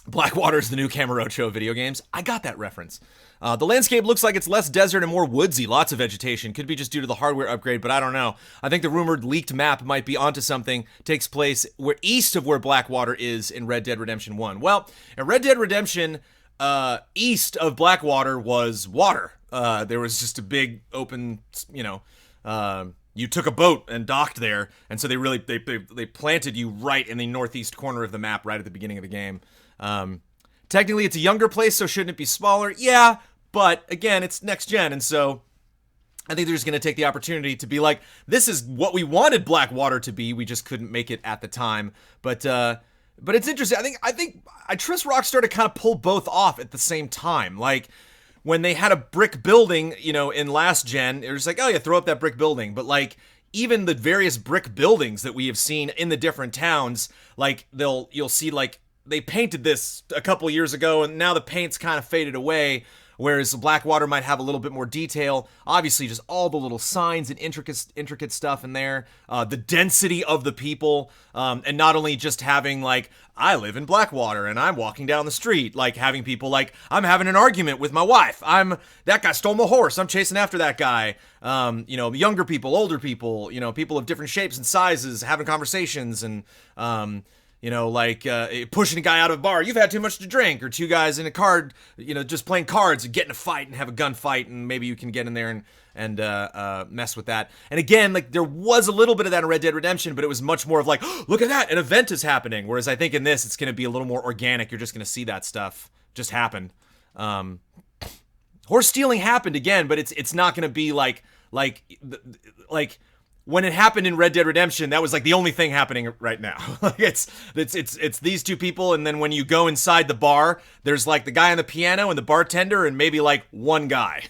Blackwater is the new Camarocho of video games. I got that reference. The landscape looks like it's less desert and more woodsy. Lots of vegetation. Could be just due to the hardware upgrade, but I don't know. I think the rumored leaked map might be onto something. Takes place east of where Blackwater is in Red Dead Redemption 1. Well, in Red Dead Redemption, east of Blackwater was water. There was just a big open, you took a boat and docked there, and so they planted you right in the northeast corner of the map right at the beginning of the game. Technically, it's a younger place, so shouldn't it be smaller? Yeah, but again, it's next gen, and so I think they're just going to take the opportunity to be like, this is what we wanted Blackwater to be. We just couldn't make it at the time. But it's interesting. I trust Rockstar to kind of pull both off at the same time. Like when they had a brick building, in last gen, it was like, oh yeah, throw up that brick building. But like even the various brick buildings that we have seen in the different towns, like you'll see like they painted this a couple years ago, and now the paint's kind of faded away. Whereas Blackwater might have a little bit more detail. Obviously, just all the little signs and intricate stuff in there. The density of the people. And not only just having, like, I live in Blackwater and I'm walking down the street. Like, having people like, I'm having an argument with my wife. That guy stole my horse. I'm chasing after that guy. Younger people, older people, people of different shapes and sizes having conversations and... pushing a guy out of a bar. You've had too much to drink. Or 2 guys in a card, just playing cards and getting a fight and have a gunfight, and maybe you can get in there and mess with that. And again, like there was a little bit of that in Red Dead Redemption, but it was much more of like, oh, look at that, an event is happening. Whereas I think in this, it's going to be a little more organic. You're just going to see that stuff just happen. Horse stealing happened again, but it's not going to be like when it happened in Red Dead Redemption, that was like the only thing happening right now. it's these 2 people, and then when you go inside the bar, there's like the guy on the piano and the bartender and maybe like 1 guy.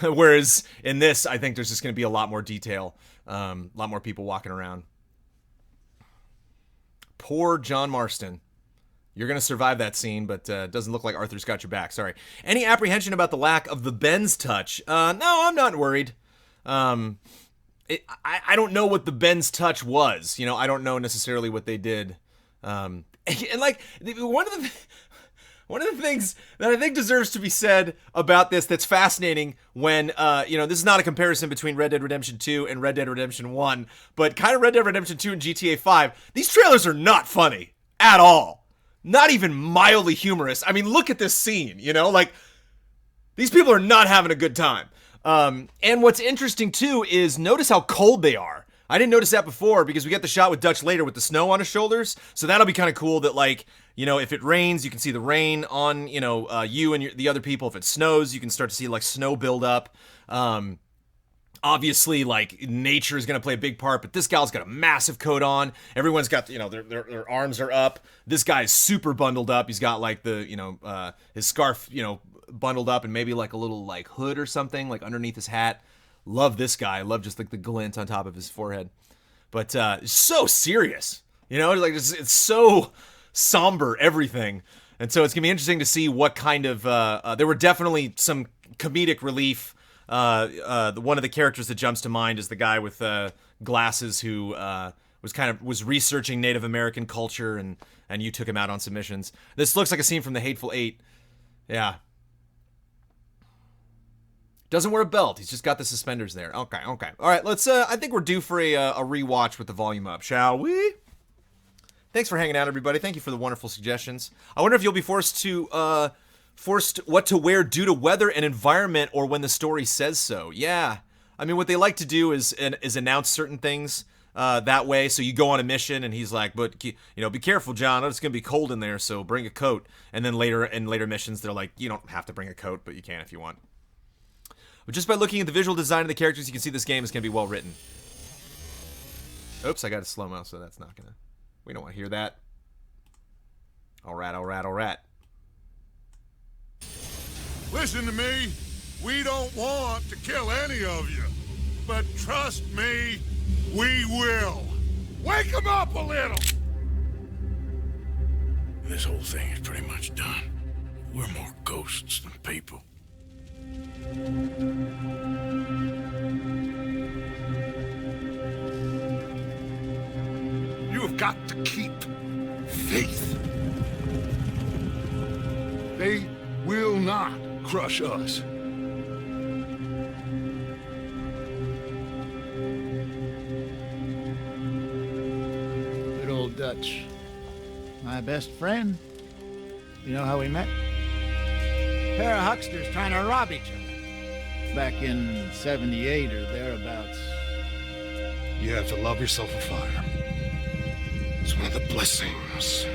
Whereas in this, I think there's just going to be a lot more detail, a lot more people walking around. Poor John Marston. You're going to survive that scene, but it doesn't look like Arthur's got your back. Sorry. Any apprehension about the lack of the Ben's touch? No, I'm not worried. I don't know what the Ben's touch was. I don't know necessarily what they did. And like one of the things that I think deserves to be said about this that's fascinating when this is not a comparison between Red Dead Redemption 2 and Red Dead Redemption 1, but kind of Red Dead Redemption 2 and GTA 5. These trailers are not funny at all. Not even mildly humorous. I mean, look at this scene, like these people are not having a good time. And what's interesting too is notice how cold they are. I didn't notice that before because we get the shot with Dutch later with the snow on his shoulders. So that'll be kind of cool that like, if it rains, you can see the rain on, you and the other people. If it snows, you can start to see like snow build up. Obviously like nature is going to play a big part, but this gal's got a massive coat on. Everyone's got, their arms are up. This guy's super bundled up. He's got like the, his scarf, bundled up and maybe like a little like hood or something like underneath his hat. Love this guy. Love just like the glint on top of his forehead. But so serious. You know, like it's so somber, everything. And so it's going to be interesting to see what kind of, there were definitely some comedic relief. One of the characters that jumps to mind is the guy with glasses who was researching Native American culture, and you took him out on some missions. This looks like a scene from The Hateful Eight. Yeah. Doesn't wear a belt. He's just got the suspenders there. Okay. All right, let's, I think we're due for a rewatch with the volume up, shall we? Thanks for hanging out, everybody. Thank you for the wonderful suggestions. I wonder if you'll be forced what to wear due to weather and environment, or when the story says so. Yeah. I mean, what they like to do is announce certain things that way. So you go on a mission, and he's like, but, be careful, John. It's going to be cold in there, so bring a coat. And then in later missions, they're like, you don't have to bring a coat, but you can if you want. But just by looking at the visual design of the characters, you can see this game is going to be well written. Oops, I got a slow-mo, so that's not going to... We don't want to hear that. All right. Listen to me. We don't want to kill any of you. But trust me, we will. Wake them up a little! This whole thing is pretty much done. We're more ghosts than people. You have got to keep faith. They will not crush us. Good old Dutch. My best friend. You know how we met? Pair of hucksters trying to rob each other. Back in 78 or thereabouts. You have to love yourself a fire. It's one of the blessings.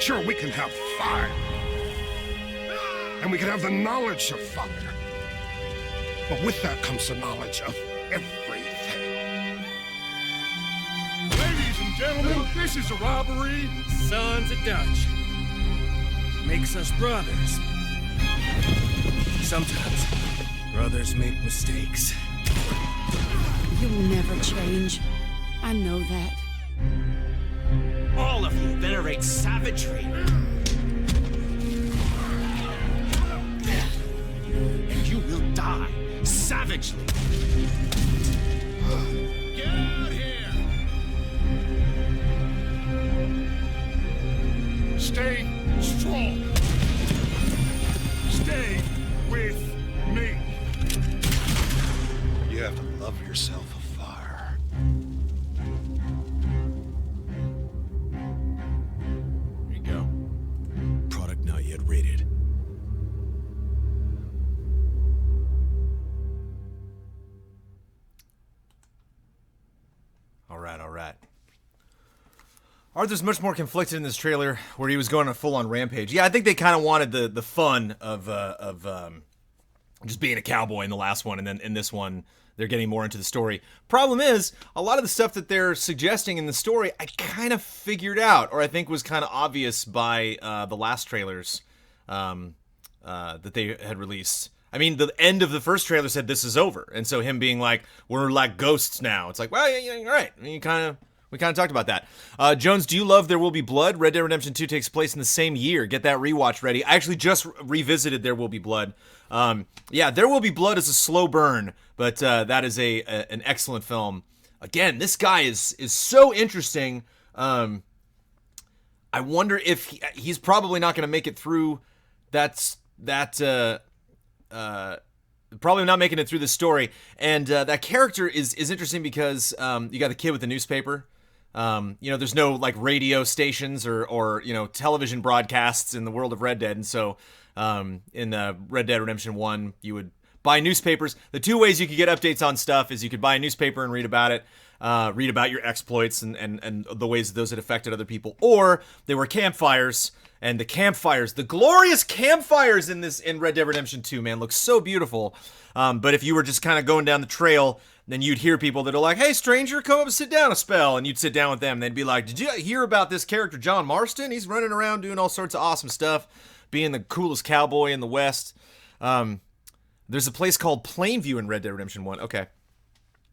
Sure, we can have fire. And we can have the knowledge of fire. But with that comes the knowledge of everything. Ladies and gentlemen, this is a robbery. Sons of Dutch. Makes us brothers. Sometimes, brothers make mistakes. You will never change. I know that. All of you venerate savagery. And you will die savagely. Get out here! Stay strong. Stay with me. You have to love yourself a fire. Here you go. Product not yet rated. All right. Arthur's much more conflicted in this trailer, where he was going on a full-on rampage. Yeah, I think they kind of wanted the fun of just being a cowboy in the last one, and then in this one, they're getting more into the story. Problem is, a lot of the stuff that they're suggesting in the story, I kind of figured out, or I think was kind of obvious by the last trailers that they had released. I mean, the end of the first trailer said this is over, and so him being like, we're like ghosts now. It's like, well, yeah, all right. I mean, we kind of talked about that. Jones, do you love There Will Be Blood? Red Dead Redemption 2 takes place in the same year. Get that rewatch ready. I actually just revisited There Will Be Blood. Yeah, There Will Be Blood is a slow burn, but that is an excellent film. Again, this guy is so interesting. I wonder if he's probably not going to make it through probably not making it through the story. And that character is interesting because you got the kid with the newspaper. There's no like radio stations or television broadcasts in the world of Red Dead. And so in Red Dead Redemption 1, you would buy newspapers. The two ways you could get updates on stuff is you could buy a newspaper and read about it, read about your exploits and the ways those had affected other people. Or there were campfires. And the glorious campfires in Red Dead Redemption 2, man, look so beautiful. But if you were just kind of going down the trail, then you'd hear people that are like, hey, stranger, come up and sit down a spell. And you'd sit down with them. And they'd be like, did you hear about this character, John Marston? He's running around doing all sorts of awesome stuff, being the coolest cowboy in the West. There's a place called Plainview in Red Dead Redemption 1. Okay.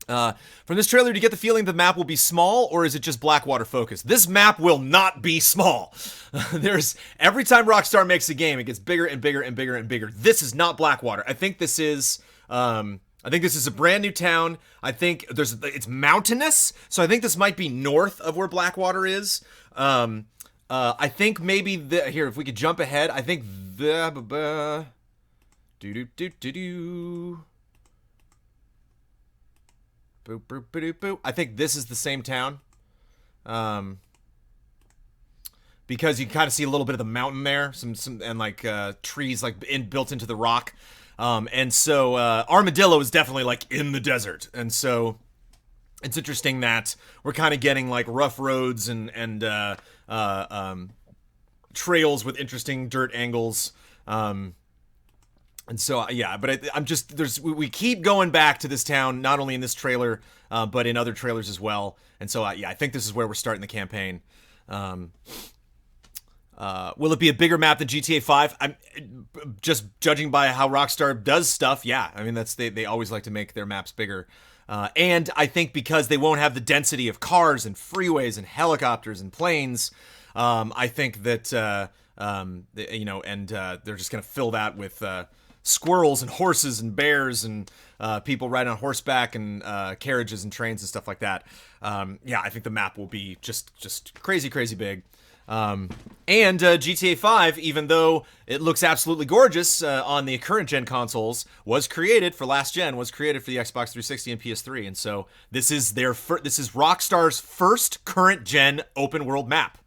From this trailer, do you get the feeling the map will be small, or is it just Blackwater focused? This map will not be small. There's every time Rockstar makes a game, it gets bigger and bigger and bigger and bigger. This is not Blackwater. I think this is a brand new town. I think it's mountainous, so I think this might be north of where Blackwater is. I think maybe here, if we could jump ahead, I think I think this is the same town. Because you kind of see a little bit of the mountain there, some and like trees like built into the rock. And so Armadillo is definitely like in the desert. And so it's interesting that we're kind of getting like rough roads and trails with interesting dirt angles. And so, yeah, but we keep going back to this town, not only in this trailer, but in other trailers as well. And so, yeah, I think this is where we're starting the campaign. Will it be a bigger map than GTA 5? I'm just judging by how Rockstar does stuff. Yeah, I mean, they always like to make their maps bigger. And I think because they won't have the density of cars and freeways and helicopters and planes, I think that, they're just going to fill that with squirrels and horses and bears and people riding on horseback and carriages and trains and stuff like that. Yeah, I think the map will be just crazy, crazy big. And GTA 5, even though it looks absolutely gorgeous on the current gen consoles, was created for the Xbox 360 and PS3, and so this is Rockstar's first current gen open world map.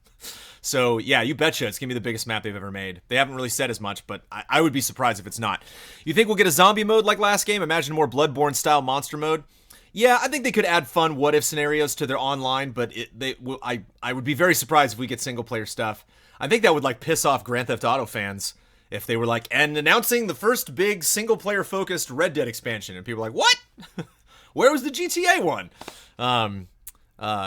So yeah, you betcha it's gonna be the biggest map they've ever made. They haven't really said as much, but I would be surprised if it's not. You think we'll get a zombie mode like last game? Imagine more Bloodborne style monster mode. Yeah, I think they could add fun what-if scenarios to their online, but I would be very surprised if we get single-player stuff. I think that would, like, piss off Grand Theft Auto fans if they were like, and announcing the first big single-player-focused Red Dead expansion, and people are like, what? Where was the GTA one?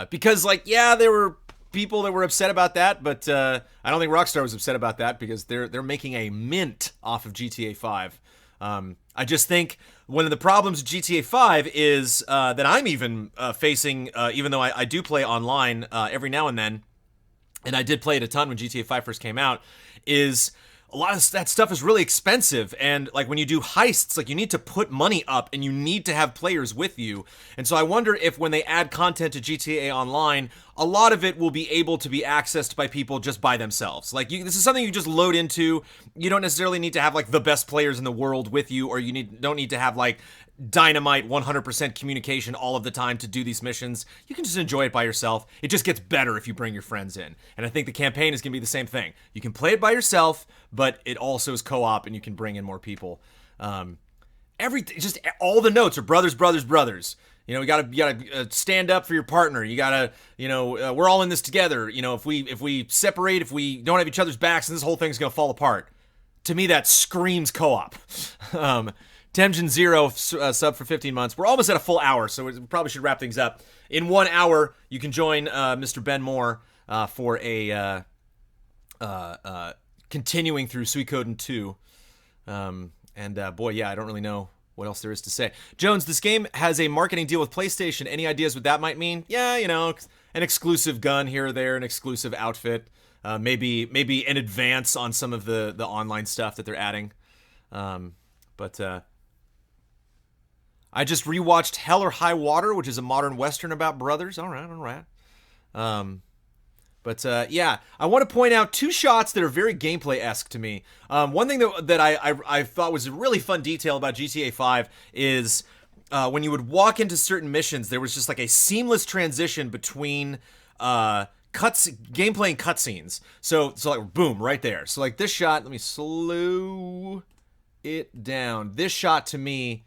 Because, like, yeah, there were people that were upset about that, but I don't think Rockstar was upset about that because they're making a mint off of GTA 5. I just think one of the problems with GTA 5 is that I'm even facing, even though I do play online every now and then, and I did play it a ton when GTA 5 first came out, is a lot of that stuff is really expensive, and like when you do heists, like you need to put money up and you need to have players with you. And so I wonder if when they add content to GTA Online, a lot of it will be able to be accessed by people just by themselves. Like this is something you just load into. You don't necessarily need to have like the best players in the world with you, or you don't need to have like dynamite 100% communication all of the time to do these missions. You can just enjoy it by yourself. It just gets better if you bring your friends in. And I think the campaign is going to be the same thing. You can play it by yourself, but it also is co-op and you can bring in more people. Just all the notes are brothers, brothers, brothers. You know, you gotta stand up for your partner. You gotta, we're all in this together. You know, if we separate, if we don't have each other's backs, then this whole thing's gonna fall apart. To me, that screams co-op. Temjin Zero sub for 15 months. We're almost at a full hour, so we probably should wrap things up. In 1 hour, you can join Mr. Ben Moore for a continuing through Suikoden 2. Boy, yeah, I don't really know what else there is to say. Jones, this game has a marketing deal with PlayStation. Any ideas what that might mean? Yeah, an exclusive gun here or there, an exclusive outfit. Maybe an advance on some of the online stuff that they're adding. I just rewatched Hell or High Water, which is a modern western about brothers. All right. Yeah, I want to point out 2 shots that are very gameplay-esque to me. One thing that I thought was a really fun detail about GTA 5 is when you would walk into certain missions, there was just like a seamless transition between gameplay and cutscenes. So like boom, right there. So like this shot, let me slow it down. This shot to me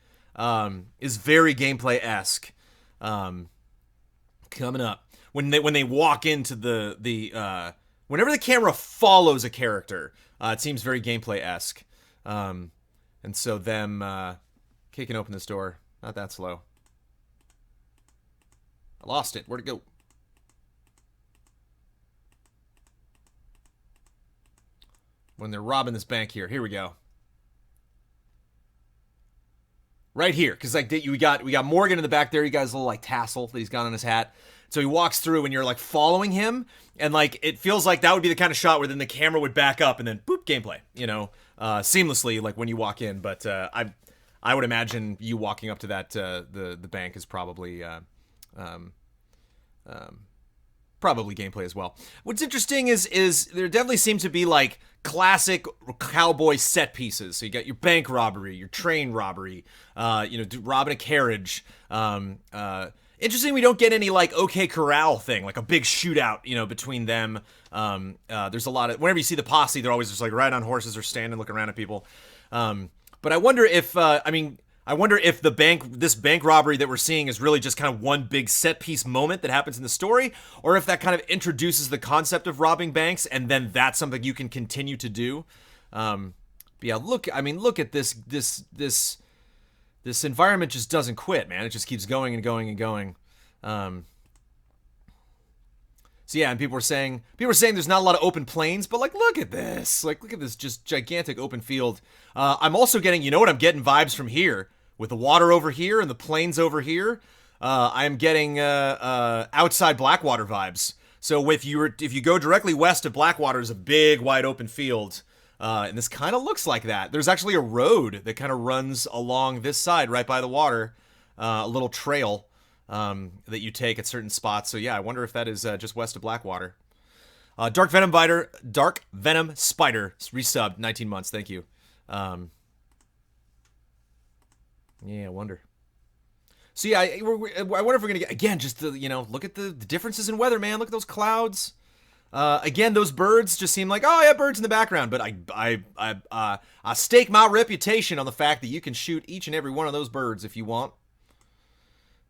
is very gameplay-esque. Coming up. When they walk into the whenever the camera follows a character, it seems very gameplay-esque. And so them kicking open this door, not that slow. I lost it. Where'd it go? When they're robbing this bank here. Here we go. right here, because like we got Morgan in the back there. He got his little like tassel that he's got on his hat. So he walks through, and you're like following him, and like it feels like that would be the kind of shot where then the camera would back up, and then boop, gameplay, seamlessly like when you walk in. But I would imagine you walking up to that the bank is probably probably gameplay as well. What's interesting is there definitely seems to be like classic cowboy set pieces. So you got your bank robbery, your train robbery, robbing a carriage. Interesting, we don't get any like OK Corral thing, like a big shootout, between them. There's a lot of, whenever you see the posse, they're always just like riding on horses or standing looking around at people. But I wonder if, this bank robbery that we're seeing is really just kind of one big set piece moment that happens in the story, or if that kind of introduces the concept of robbing banks, and then that's something you can continue to do. But yeah, look at this environment just doesn't quit, man. It just keeps going and going and going. So yeah, and people were saying there's not a lot of open plains, but like, look at this just gigantic open field. I'm also getting, I'm getting vibes from here with the water over here and the plains over here. I am getting outside Blackwater vibes. So if you go directly west of Blackwater is a big wide open field. And this kind of looks like that. There's actually a road that kind of runs along this side right by the water, a little trail that you take at certain spots. So yeah, I wonder if that is just west of Blackwater. Dark Venom Spider resubbed 19 months. Thank you. Yeah, I wonder. So yeah, I wonder if we're gonna get again. Just look at the differences in weather, man. Look at those clouds. Again, those birds just seem like, oh yeah, birds in the background. But I stake my reputation on the fact that you can shoot each and every one of those birds if you want.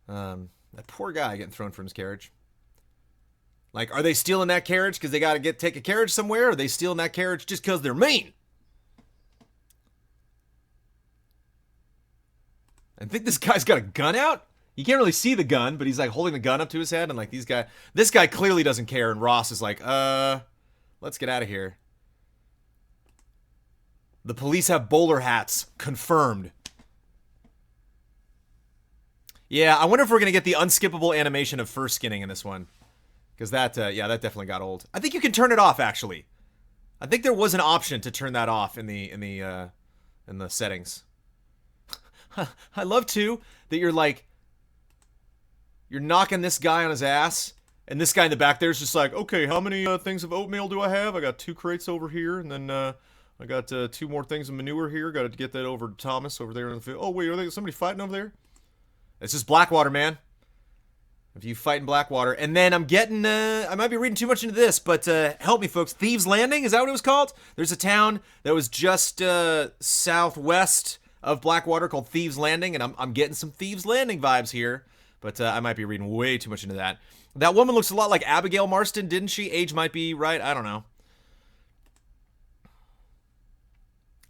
That poor guy getting thrown from his carriage. Like, are they stealing that carriage because they got to take a carriage somewhere? Or are they stealing that carriage just because they're mean? I think this guy's got a gun out. You can't really see the gun, but he's like holding the gun up to his head, and like this guy clearly doesn't care, and Ross is like, let's get out of here. The police have bowler hats. Confirmed. Yeah, I wonder if we're gonna get the unskippable animation of first skinning in this one. Because that definitely got old. I think you can turn it off, actually. I think there was an option to turn that off in the settings. I love too that you're knocking this guy on his ass, and this guy in the back there is just like, okay, how many things of oatmeal do I have? I got 2 crates over here, and then I got 2 more things of manure here. Got to get that over to Thomas over there in the field. Oh wait, are they somebody fighting over there? It's just Blackwater, man. If you fight in Blackwater, and then I'm getting, I might be reading too much into this, but help me, folks. Thieves Landing, is that what it was called? There's a town that was just southwest of Blackwater called Thieves Landing, and I'm getting some Thieves Landing vibes here, but I might be reading way too much into that. That woman looks a lot like Abigail Marston, didn't she? Age might be right, I don't know.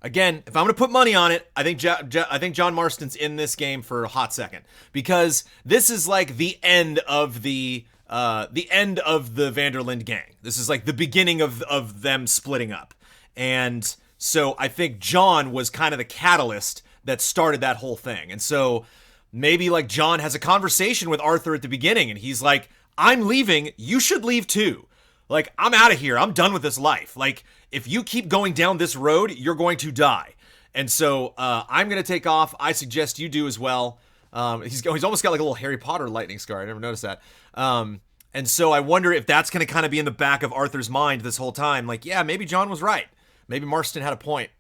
Again, if I'm going to put money on it, I think John Marston's in this game for a hot second, because this is like the end of the Vanderlinde gang. This is like the beginning of them splitting up. And so I think John was kind of the catalyst that started that whole thing. And so maybe like John has a conversation with Arthur at the beginning, and he's like, I'm leaving, you should leave too. Like, I'm out of here, I'm done with this life. Like, if you keep going down this road, you're going to die. And so I'm going to take off. I suggest you do as well. He's almost got like a little Harry Potter lightning scar. I never noticed that. And so I wonder if that's going to kind of be in the back of Arthur's mind this whole time. Like, yeah, maybe John was right. Maybe Marston had a point.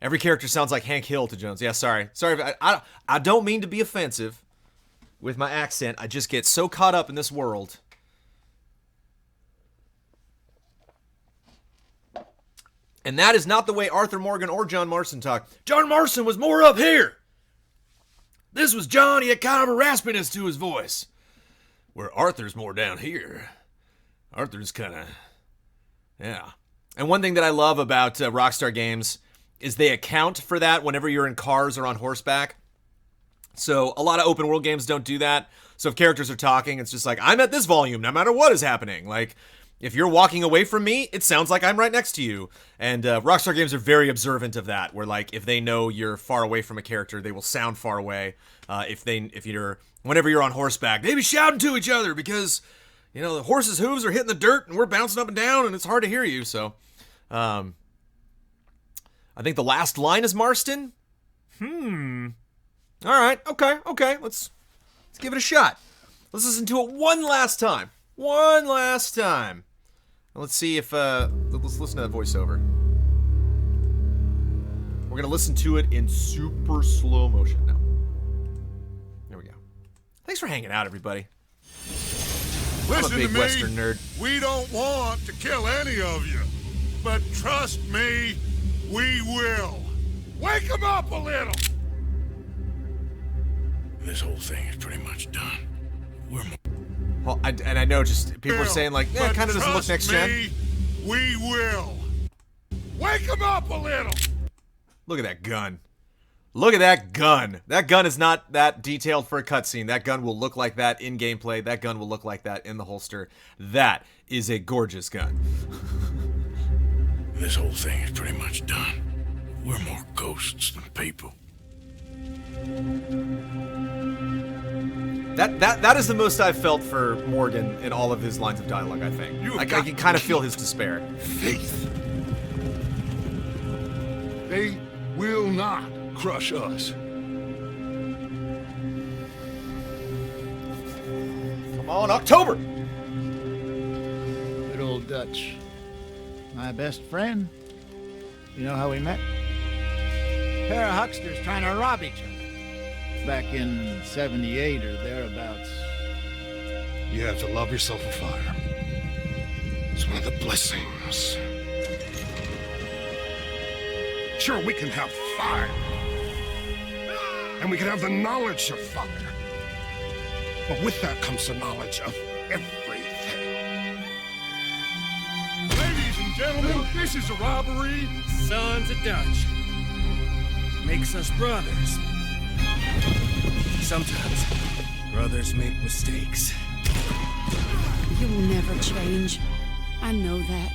Every character sounds like Hank Hill to Jones. Yeah, sorry. I don't mean to be offensive with my accent. I just get so caught up in this world. And that is not the way Arthur Morgan or John Marston talk. John Marston was more up here. This was John. He had kind of a raspiness to his voice. Where Arthur's more down here. Arthur's kind of... Yeah. And one thing that I love about Rockstar games is they account for that whenever you're in cars or on horseback. So a lot of open world games don't do that. So if characters are talking, it's just like, I'm at this volume no matter what is happening. Like... if you're walking away from me, it sounds like I'm right next to you. And Rockstar games are very observant of that, where like if they know you're far away from a character, they will sound far away. Whenever you're on horseback, they be shouting to each other because, you know, the horse's hooves are hitting the dirt and we're bouncing up and down and it's hard to hear you. So, I think the last line is Marston. All right. Okay. Let's give it a shot. Let's listen to it one last time. Let's see if let's listen to that voiceover. We're gonna listen to it in super slow motion now. There we go. Thanks for hanging out, everybody. I'm a big Western nerd. We don't want to kill any of you, but trust me, we will. Wake them up a little. This whole thing is pretty much done. We're more. Well, I know just people are saying like, yeah, it kind of doesn't look next gen. We will. Wake them up a little. Look at that gun. That gun is not that detailed for a cutscene. That gun will look like that in gameplay. That gun will look like that in the holster. That is a gorgeous gun. This whole thing is pretty much done. We're more ghosts than people. That is the most I've felt for Morgan in all of his lines of dialogue, I think. I can kind of feel his despair. Faith. They will not crush us. Come on, October! Good old Dutch. My best friend. You know how we met? A pair of hucksters trying to rob each other. Back in 78 or thereabouts. You have to love yourself a fire. It's one of the blessings. Sure, we can have fire. And we can have the knowledge of fire. But with that comes the knowledge of everything. Ladies and gentlemen, this is a robbery. Sons of Dutch. Makes us brothers. Sometimes, brothers make mistakes. You will never change. I know that.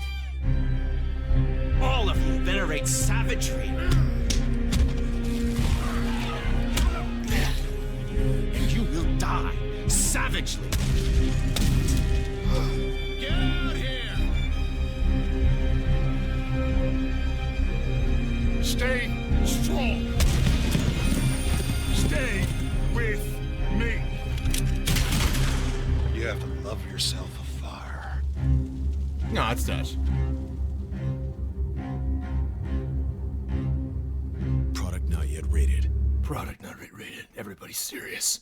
All of you venerate savagery. And you will die savagely. Get out here! Stay strong. Stay with me. You have to love yourself a fire. No, it's Dutch. Product not yet rated. Product not rated. Everybody's serious.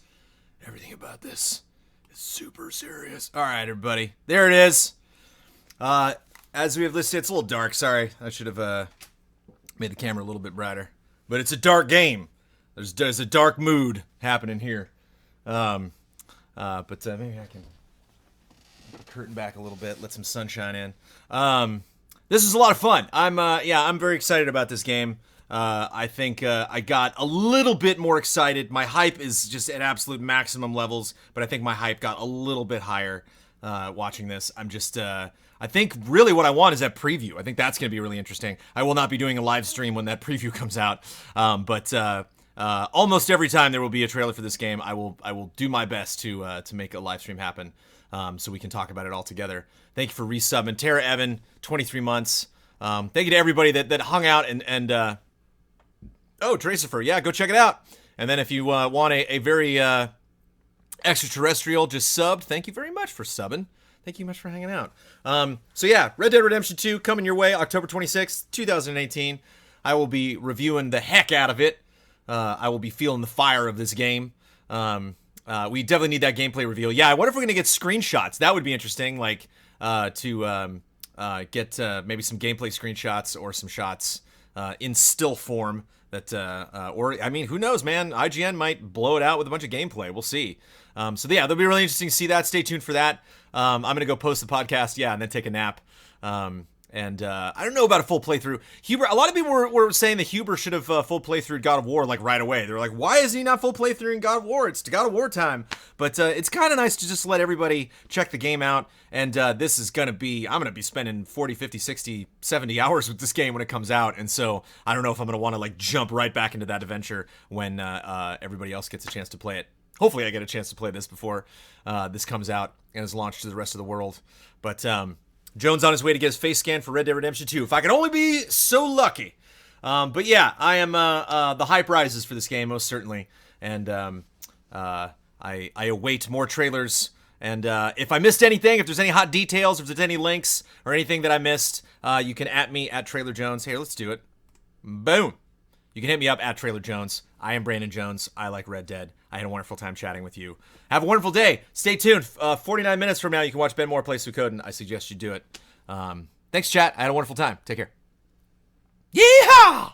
Everything about this is super serious. All right, everybody. There it is. As we have listed, it's a little dark. Sorry. I should have made the camera a little bit brighter. But it's a dark game. There's a dark mood happening here. But maybe I can put the curtain back a little bit, let some sunshine in. This is a lot of fun. I'm very excited about this game. I think I got a little bit more excited. My hype is just at absolute maximum levels, but I think my hype got a little bit higher watching this. I think really what I want is that preview. I think that's going to be really interesting. I will not be doing a live stream when that preview comes out, but almost every time there will be a trailer for this game, I will do my best to make a live stream happen, so we can talk about it all together. Thank you for resubbing Tara Evan, 23 months. Thank you to everybody that hung out and Tracifer, yeah, go check it out. And then if you want a very extraterrestrial just subbed, thank you very much for subbing. Thank you much for hanging out. So yeah, Red Dead Redemption 2 coming your way October 26th, 2018. I will be reviewing the heck out of it. I will be feeling the fire of this game. We definitely need that gameplay reveal. Yeah, I wonder if we're going to get screenshots. That would be interesting, like to get maybe some gameplay screenshots or some shots in still form. Or I mean, who knows, man? IGN might blow it out with a bunch of gameplay. We'll see. So yeah, that'll be really interesting to see that. Stay tuned for that. I'm going to go post the podcast, and then take a nap. And I don't know about a full playthrough. Huber, a lot of people were saying that Huber should have full playthrough God of War like right away. They were like, why is he not full playthrough in God of War? It's God of War time. But it's kind of nice to just let everybody check the game out. And this is going to be, I'm going to be spending 40, 50, 60, 70 hours with this game when it comes out. And so I don't know if I'm going to want to like jump right back into that adventure when everybody else gets a chance to play it. Hopefully I get a chance to play this before this comes out and is launched to the rest of the world. But Jones on his way to get his face scanned for Red Dead Redemption 2. If I could only be so lucky. But yeah, I am the hype rises for this game, most certainly. And I await more trailers. And if I missed anything, if there's any hot details, if there's any links or anything that I missed, you can at me at Trailer Jones. Here, let's do it. Boom. You can hit me up at Trailer Jones. I am Brandon Jones. I like Red Dead. I had a wonderful time chatting with you. Have a wonderful day. Stay tuned. 49 minutes from now, you can watch Ben Moore play Suikoden. I suggest you do it. Thanks, chat. I had a wonderful time. Take care. Yeehaw!